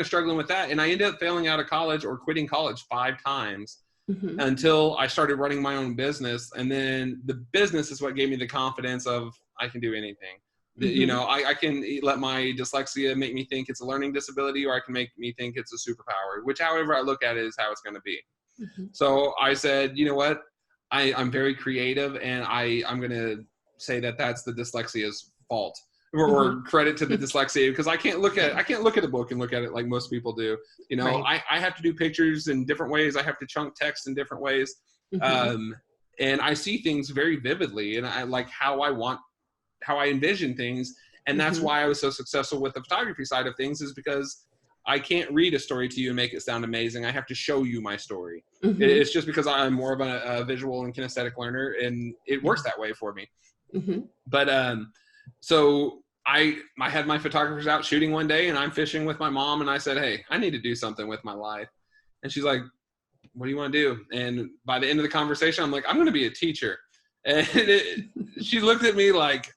struggling with that, and I ended up failing out of college or quitting college 5 times until I started running my own business. And then the business is what gave me the confidence of I can do anything. I can let my dyslexia make me think it's a learning disability, or I can make me think it's a superpower, which however I look at it is how it's going to be. So I said, you know what? I'm very creative, and I'm going to say that that's the dyslexia's fault, or credit to the dyslexia, because I can't look at a book and look at it like most people do. I have to do pictures in different ways. I have to chunk text in different ways. And I see things very vividly, and I like how I envision things. And that's why I was so successful with the photography side of things, is because I can't read a story to you and make it sound amazing. I have to show you my story. It's just because I'm more of a visual and kinesthetic learner, and it works that way for me. Mm-hmm. But so I had my photographers out shooting one day, and I'm fishing with my mom, and I said, hey, I need to do something with my life. And she's like, what do you want to do? And by the end of the conversation, I'm like, I'm going to be a teacher. And she looked at me like,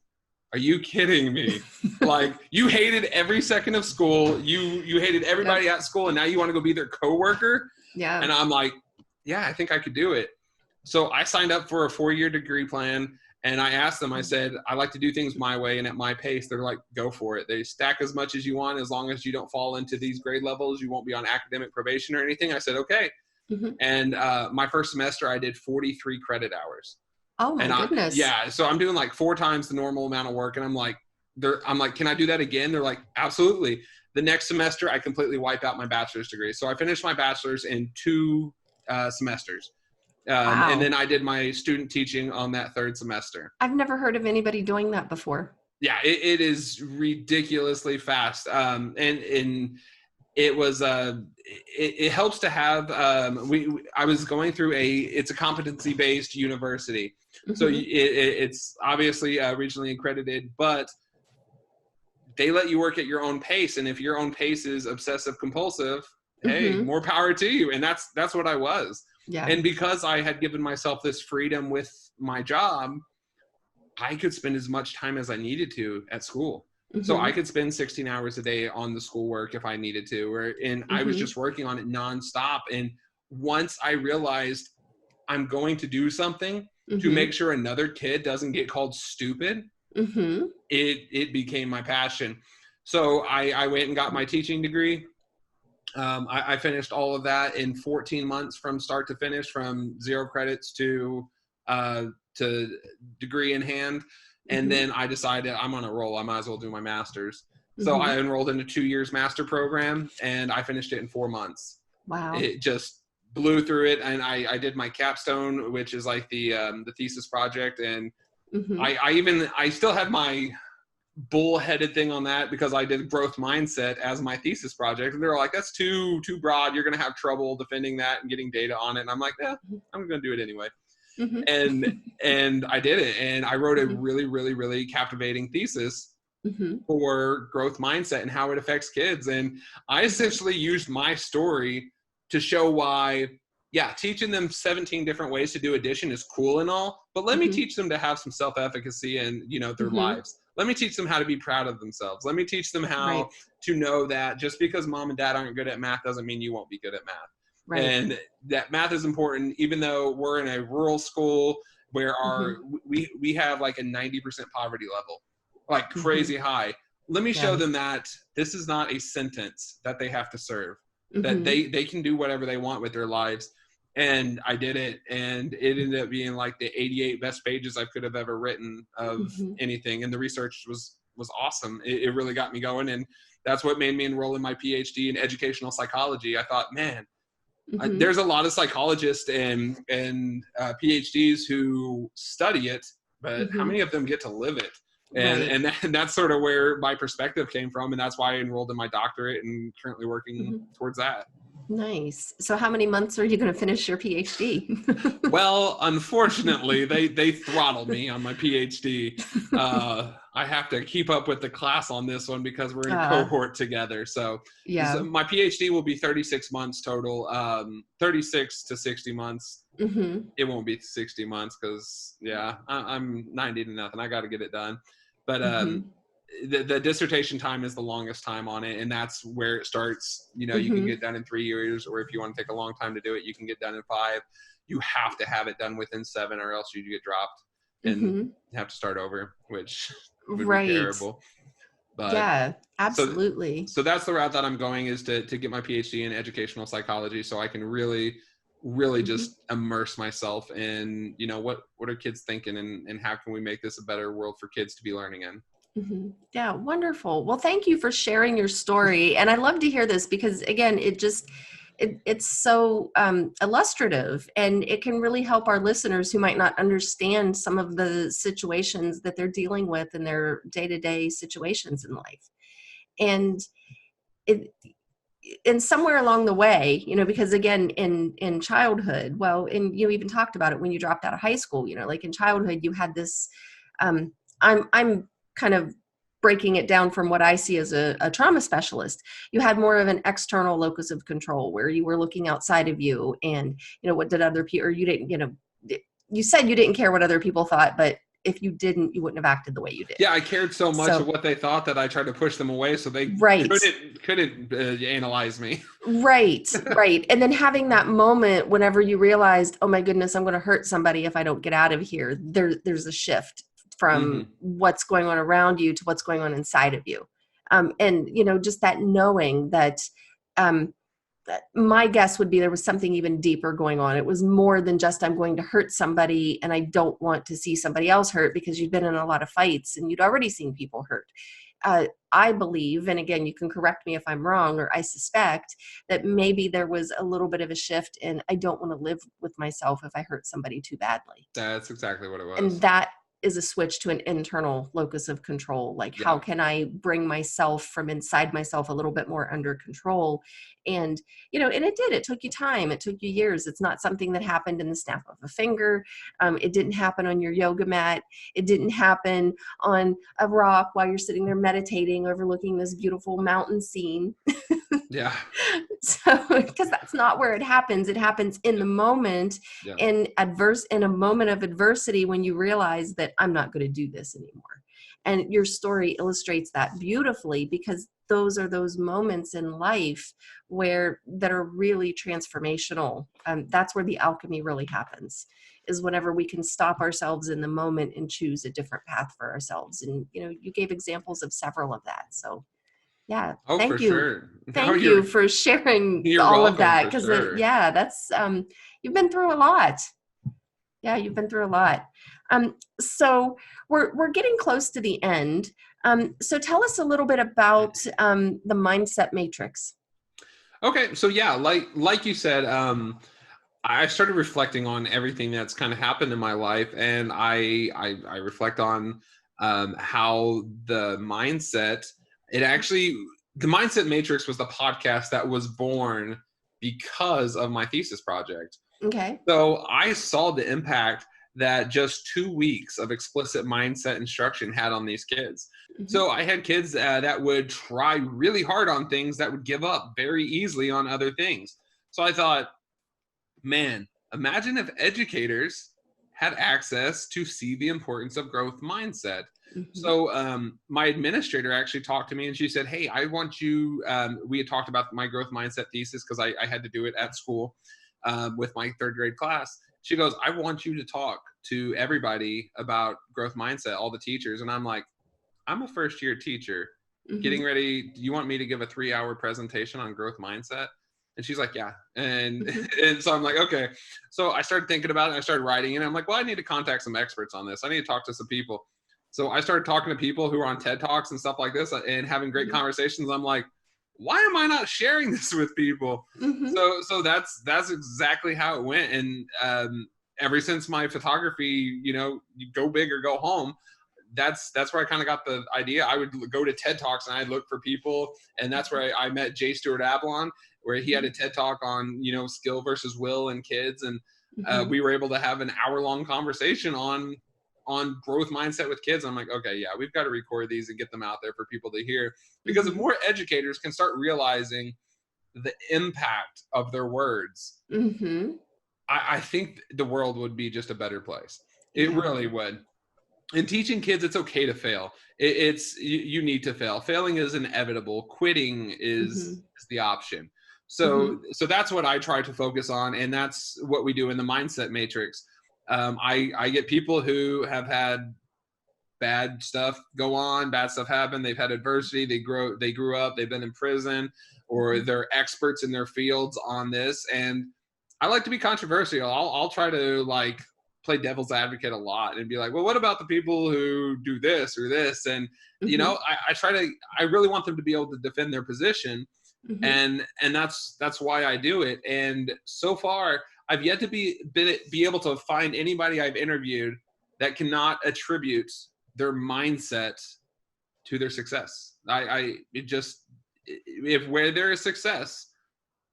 are you kidding me? Like, you hated every second of school. You hated everybody at school, and now you want to go be their coworker? Yeah. And I'm like, yeah, I think I could do it. So I signed up for a 4-year degree plan, and I asked them, I said, I like to do things my way and at my pace. They're like, go for it. They stack as much as you want. As long as you don't fall into these grade levels, you won't be on academic probation or anything. I said, okay. Mm-hmm. And my first semester, I did 43 credit hours. Oh my goodness. Yeah. So I'm doing like 4 times the normal amount of work. And I'm like, can I do that again? They're like, absolutely. The next semester, I completely wipe out my bachelor's degree. So I finished my bachelor's in 2 semesters. Wow. And then I did my student teaching on that 3rd semester. I've never heard of anybody doing that before. Yeah, it is ridiculously fast. And it was, it helps to have, I was going through it's a competency-based university. Mm-hmm. So it's obviously regionally accredited, but they let you work at your own pace. And if your own pace is obsessive compulsive, hey, more power to you. And that's what I was. Yeah. And because I had given myself this freedom with my job, I could spend as much time as I needed to at school. Mm-hmm. So I could spend 16 hours a day on the schoolwork if I needed to, and I was just working on it nonstop. And once I realized I'm going to do something to make sure another kid doesn't get called stupid, it became my passion. So I went and got my teaching degree. I finished all of that in 14 months from start to finish, from 0 credits to degree in hand. And then I decided I'm on a roll. I might as well do my master's. So I enrolled in a 2 years master program, and I finished it in 4 months. Wow. It just blew through it. And I did my capstone, which is like the thesis project. And I still had my bullheaded thing on that because I did growth mindset as my thesis project. And they were like, that's too broad. You're going to have trouble defending that and getting data on it. And I'm like, yeah, I'm going to do it anyway. And I did it. And I wrote a really, really, really captivating thesis for growth mindset and how it affects kids. And I essentially used my story to show why, yeah, teaching them 17 different ways to do addition is cool and all, but let me teach them to have some self-efficacy in, their lives. Let me teach them how to be proud of themselves. Let me teach them how to know that just because mom and dad aren't good at math doesn't mean you won't be good at math. Right. And that math is important, even though we're in a rural school where we have like a 90% poverty level, like crazy high. Let me show them that this is not a sentence that they have to serve, that they can do whatever they want with their lives. And I did it, and it ended up being like the 88 best pages I could have ever written of anything. And the research was awesome. It really got me going. And that's what made me enroll in my PhD in educational psychology. I thought, man, there's a lot of psychologists and PhDs who study it, but how many of them get to live it? And that's sort of where my perspective came from. And that's why I enrolled in my doctorate and currently working towards that. Nice. So how many months are you going to finish your PhD? Well, unfortunately, they throttled me on my PhD. I have to keep up with the class on this one because we're in a cohort together. So my PhD will be 36 months total, 36 to 60 months. It won't be 60 months because, I'm 90 to nothing. I got to get it done. But the dissertation time is the longest time on it, and that's where it starts. You can get done in 3 years, or if you want to take a long time to do it, you can get done in 5. You have to have it done within 7, or else you get dropped and have to start over, which would be terrible. But yeah, absolutely. So that's the route that I'm going, is to get my PhD in educational psychology, so I can really just immerse myself in, what are kids thinking, and how can we make this a better world for kids to be learning in. Yeah, wonderful. Well, thank you for sharing your story. And I love to hear this because, again, it's so illustrative, and it can really help our listeners who might not understand some of the situations that they're dealing with in their day-to-day situations in life. And somewhere along the way, because again, in childhood, and you even talked about it when you dropped out of high school, like in childhood, you had this I'm kind of breaking it down from what I see as a trauma specialist. You had more of an external locus of control where you were looking outside of you and, what did other people, or you didn't, you said you didn't care what other people thought, but if you didn't, you wouldn't have acted the way you did. Yeah, I cared so much of what they thought that I tried to push them away so they couldn't analyze me. Right. And then having that moment whenever you realized, oh my goodness, I'm going to hurt somebody if I don't get out of here. There's a shift from what's going on around you to what's going on inside of you. And, just that knowing that, my guess would be there was something even deeper going on. It was more than just I'm going to hurt somebody and I don't want to see somebody else hurt, because you'd been in a lot of fights and you'd already seen people hurt. I believe, and again, you can correct me if I'm wrong, or I suspect that maybe there was a little bit of a shift in I don't want to live with myself if I hurt somebody too badly. That's exactly what it was. And that is a switch to an internal locus of control. Like, how can I bring myself from inside myself a little bit more under control? And, and it took you time. It took you years. It's not something that happened in the snap of a finger. It didn't happen on your yoga mat. It didn't happen on a rock while you're sitting there meditating, overlooking this beautiful mountain scene. Yeah. So, because that's not where it happens. It happens in the moment, in a moment of adversity, when you realize that I'm not going to do this anymore. And your story illustrates that beautifully, because those are those moments in life that are really transformational. That's where the alchemy really happens, is whenever we can stop ourselves in the moment and choose a different path for ourselves. And, you gave examples of several of that. So yeah. Thank you. Sure. Thank you for sharing all of that. Because that's, you've been through a lot. Yeah, you've been through a lot. So we're getting close to the end. So tell us a little bit about the mindset matrix. Okay. So like you said, I started reflecting on everything that's kind of happened in my life. And I reflect on how the mindset, the Mindset Matrix was the podcast that was born because of my thesis project. Okay. So I saw the impact that just 2 weeks of explicit mindset instruction had on these kids. So I had kids that would try really hard on things that would give up very easily on other things. So I thought, man, imagine if educators had access to see the importance of growth mindset. So my administrator actually talked to me and she said, hey, I want you, we had talked about my growth mindset thesis because I had to do it at school with my third grade class. She goes, I want you to talk to everybody about growth mindset, all the teachers. And I'm like, I'm a first year teacher getting ready. Do you want me to give a 3-hour presentation on growth mindset? And she's like, yeah. And so I'm like, okay. So I started thinking about it. And I started writing and I'm like, well, I need to contact some experts on this. I need to talk to some people. So I started talking to people who are on TED Talks and stuff like this and having great conversations. I'm like, why am I not sharing this with people? So that's exactly how it went. And ever since my photography, you go big or go home, that's where I kind of got the idea. I would go to TED Talks and I'd look for people. And that's where I met Jay Stewart Avalon, where he had a TED Talk on, skill versus will in kids. And we were able to have an hour-long conversation on growth mindset with kids. I'm like, okay, yeah, we've got to record these and get them out there for people to hear, because if more educators can start realizing the impact of their words, I think the world would be just a better place. It really would. In teaching kids, it's okay to fail. You need to fail. Failing is inevitable. Quitting is the option. So that's what I try to focus on, and that's what we do in the Mindset Matrix. I get people who have had bad stuff go on, bad stuff happen. They've had adversity. They grew up. They've been in prison, or they're experts in their fields on this. And I like to be controversial. I'll try to play devil's advocate a lot and be like, well, what about the people who do this or this? And I really want them to be able to defend their position. And that's why I do it. And so far, I've yet to be able to find anybody I've interviewed that cannot attribute their mindset to their success. If where there is success,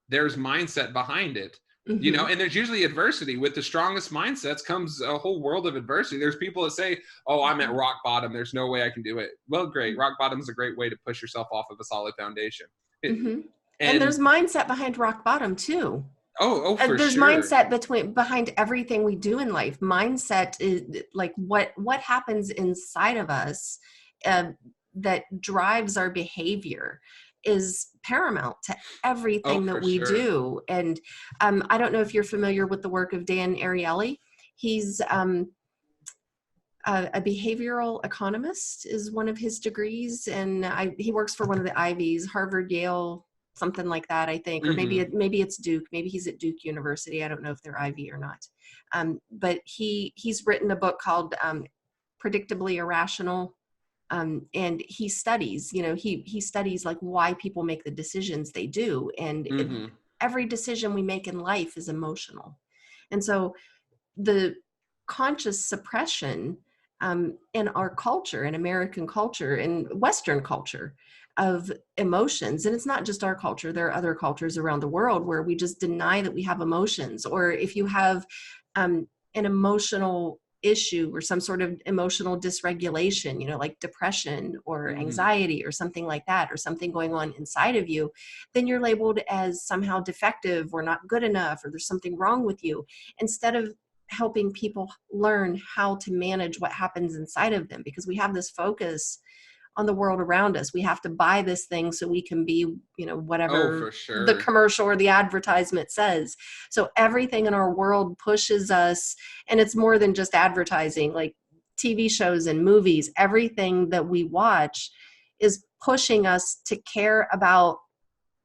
there's mindset behind it. You know, and there's usually adversity. With the strongest mindsets comes a whole world of adversity. There's people that say, oh, I'm at rock bottom, there's no way I can do it. Well, great. Rock bottom is a great way to push yourself off of a solid foundation. And there's mindset behind rock bottom too. For there's sure. Mindset behind everything we do in life. Mindset is like what happens inside of us that drives our behavior is paramount to everything that we do. And I don't know if you're familiar with the work of Dan Ariely. He's a behavioral economist is one of his degrees, and he works for one of the Ivies, Harvard, Yale, something like that, I think, or maybe it's Duke. Maybe he's at Duke University. I don't know if they're Ivy or not. But he's written a book called Predictably Irrational. And he studies, he studies like why people make the decisions they do. And every decision we make in life is emotional. And so the conscious suppression in our culture, in American culture, in Western culture, of emotions, and it's not just our culture, there are other cultures around the world where we just deny that we have emotions. Or if you have an emotional issue or some sort of emotional dysregulation, like depression or anxiety or something like that, or something going on inside of you, then you're labeled as somehow defective or not good enough, or there's something wrong with you, instead of helping people learn how to manage what happens inside of them. Because we have this focus on the world around us. We have to buy this thing so we can be, whatever the commercial or the advertisement says. So everything in our world pushes us, and it's more than just advertising, like TV shows and movies. Everything that we watch is pushing us to care about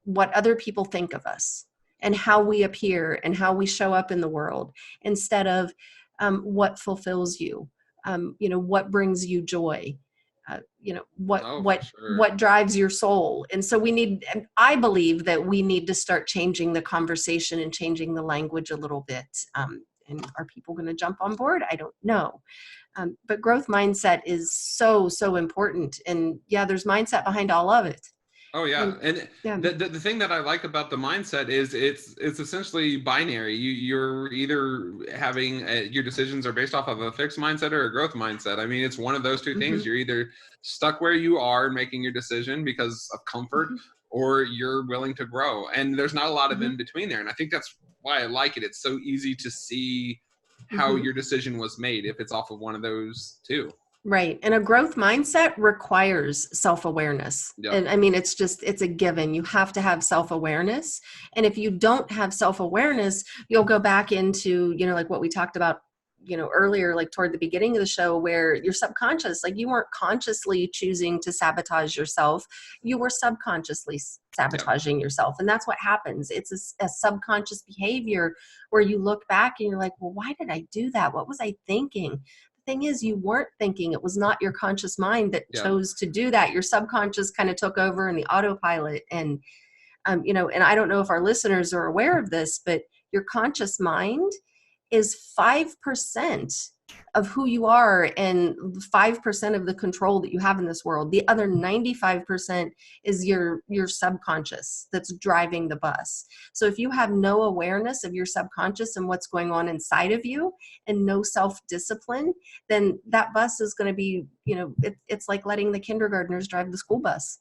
what other people think of us and how we appear and how we show up in the world, instead of what fulfills you, what brings you joy. What drives your soul. And so I believe that we need to start changing the conversation and changing the language a little bit. And are people going to jump on board? I don't know. But growth mindset is so, so important. And there's mindset behind all of it. Oh yeah. And the thing that I like about the mindset is it's essentially binary. You're either having your decisions are based off of a fixed mindset or a growth mindset. I mean, it's one of those two things. You're either stuck where you are making your decision because of comfort, or you're willing to grow. And there's not a lot of in between there. And I think that's why I like it. It's so easy to see how your decision was made if it's off of one of those two. Right. And a growth mindset requires self-awareness. Yep. And I mean, it's a given. You have to have self-awareness. And if you don't have self-awareness, you'll go back into, like what we talked about, earlier, like toward the beginning of the show, where you're subconscious, like you weren't consciously choosing to sabotage yourself. You were subconsciously sabotaging yourself. And that's what happens. It's a subconscious behavior where you look back and you're like, well, why did I do that? What was I thinking? Thing is, you weren't thinking. It was not your conscious mind that chose to do that. Your subconscious kind of took over in the autopilot. And and I don't know if our listeners are aware of this, but your conscious mind is 5% of who you are and 5% of the control that you have in this world. The other 95% is your subconscious that's driving the bus. So if you have no awareness of your subconscious and what's going on inside of you, and no self-discipline, then that bus is going to be, it's like letting the kindergartners drive the school bus.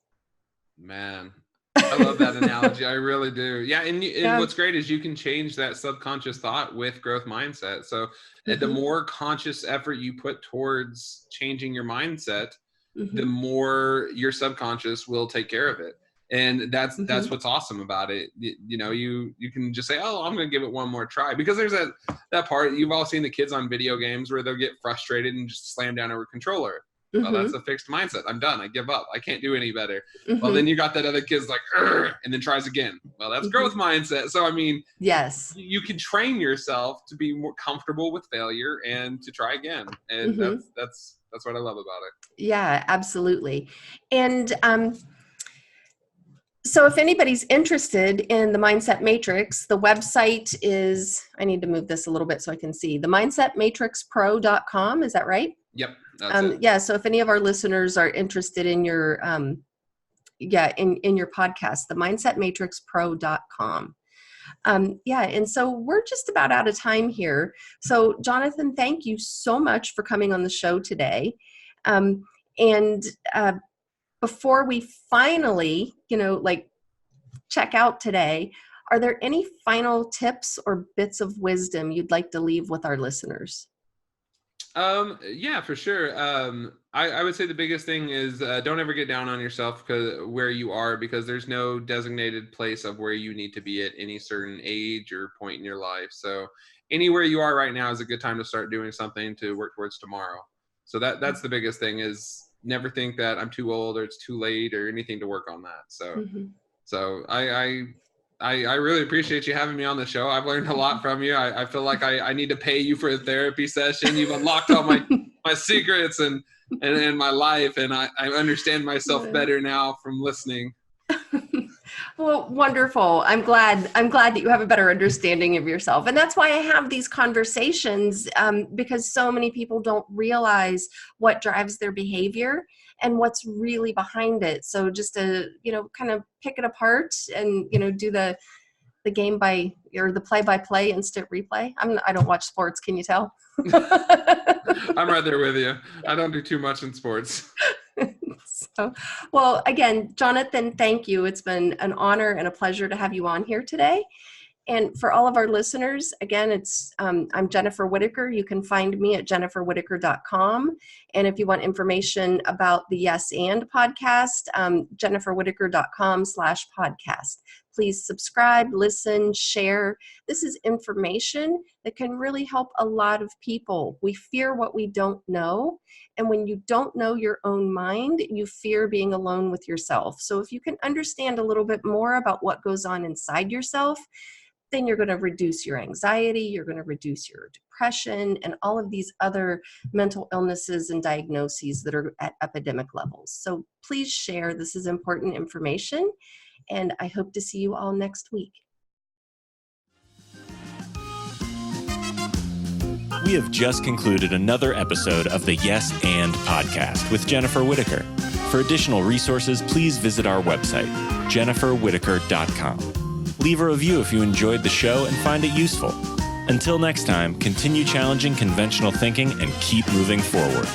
Man, I love that analogy. I really do. Yeah. And what's great is you can change that subconscious thought with growth mindset. So the more conscious effort you put towards changing your mindset, the more your subconscious will take care of it. And that's what's awesome about it. You can just say, oh, I'm going to give it one more try, because there's that part. You've all seen the kids on video games where they'll get frustrated and just slam down a controller. Well, that's a fixed mindset. I'm done. I give up. I can't do any better. Well, then you got that other kid's like, and then tries again. Well, that's growth mindset. So, I mean, yes, you can train yourself to be more comfortable with failure and to try again. And that's what I love about it. Yeah, absolutely. And so if anybody's interested in the Mindset Matrix, the website is, I need to move this a little bit so I can see, the mindsetmatrixpro.com. Is that right? Yep. That's it. Yeah. So if any of our listeners are interested in your, in your podcast, the mindsetmatrixpro.com. Yeah, and so we're just about out of time here. So Jonathon, thank you so much for coming on the show today. And before we finally, check out today, are there any final tips or bits of wisdom you'd like to leave with our listeners? Yeah, for sure. I would say the biggest thing is don't ever get down on yourself where you are, because there's no designated place of where you need to be at any certain age or point in your life. So anywhere you are right now is a good time to start doing something to work towards tomorrow. So that's the biggest thing, is never think that I'm too old or it's too late or anything to work on that. So, so I really appreciate you having me on the show. I've learned a lot from you. I feel like I need to pay you for a therapy session. You've unlocked all my secrets and my life, and I understand myself better now from listening. Well, wonderful. I'm glad that you have a better understanding of yourself. And that's why I have these conversations, because so many people don't realize what drives their behavior and what's really behind it. So just to, kind of pick it apart and, do the game or the play-by-play instant replay. I don't watch sports. Can you tell? I'm right there with you. I don't do too much in sports. So, well, again, Jonathon, thank you. It's been an honor and a pleasure to have you on here today. And for all of our listeners, again, I'm Jennifer Whitacre. You can find me at jenniferwhitacre.com. And if you want information about the Yes and podcast, jenniferwhitacre.com/podcast. Please subscribe, listen, share. This is information that can really help a lot of people. We fear what we don't know. And when you don't know your own mind, you fear being alone with yourself. So if you can understand a little bit more about what goes on inside yourself, then you're going to reduce your anxiety, you're going to reduce your depression, and all of these other mental illnesses and diagnoses that are at epidemic levels. So please share. This is important information, and I hope to see you all next week. We have just concluded another episode of the Yes and podcast with Jennifer Whitacre. For additional resources, please visit our website, jenniferwhitacre.com. Leave a review if you enjoyed the show and find it useful. Until next time, continue challenging conventional thinking and keep moving forward.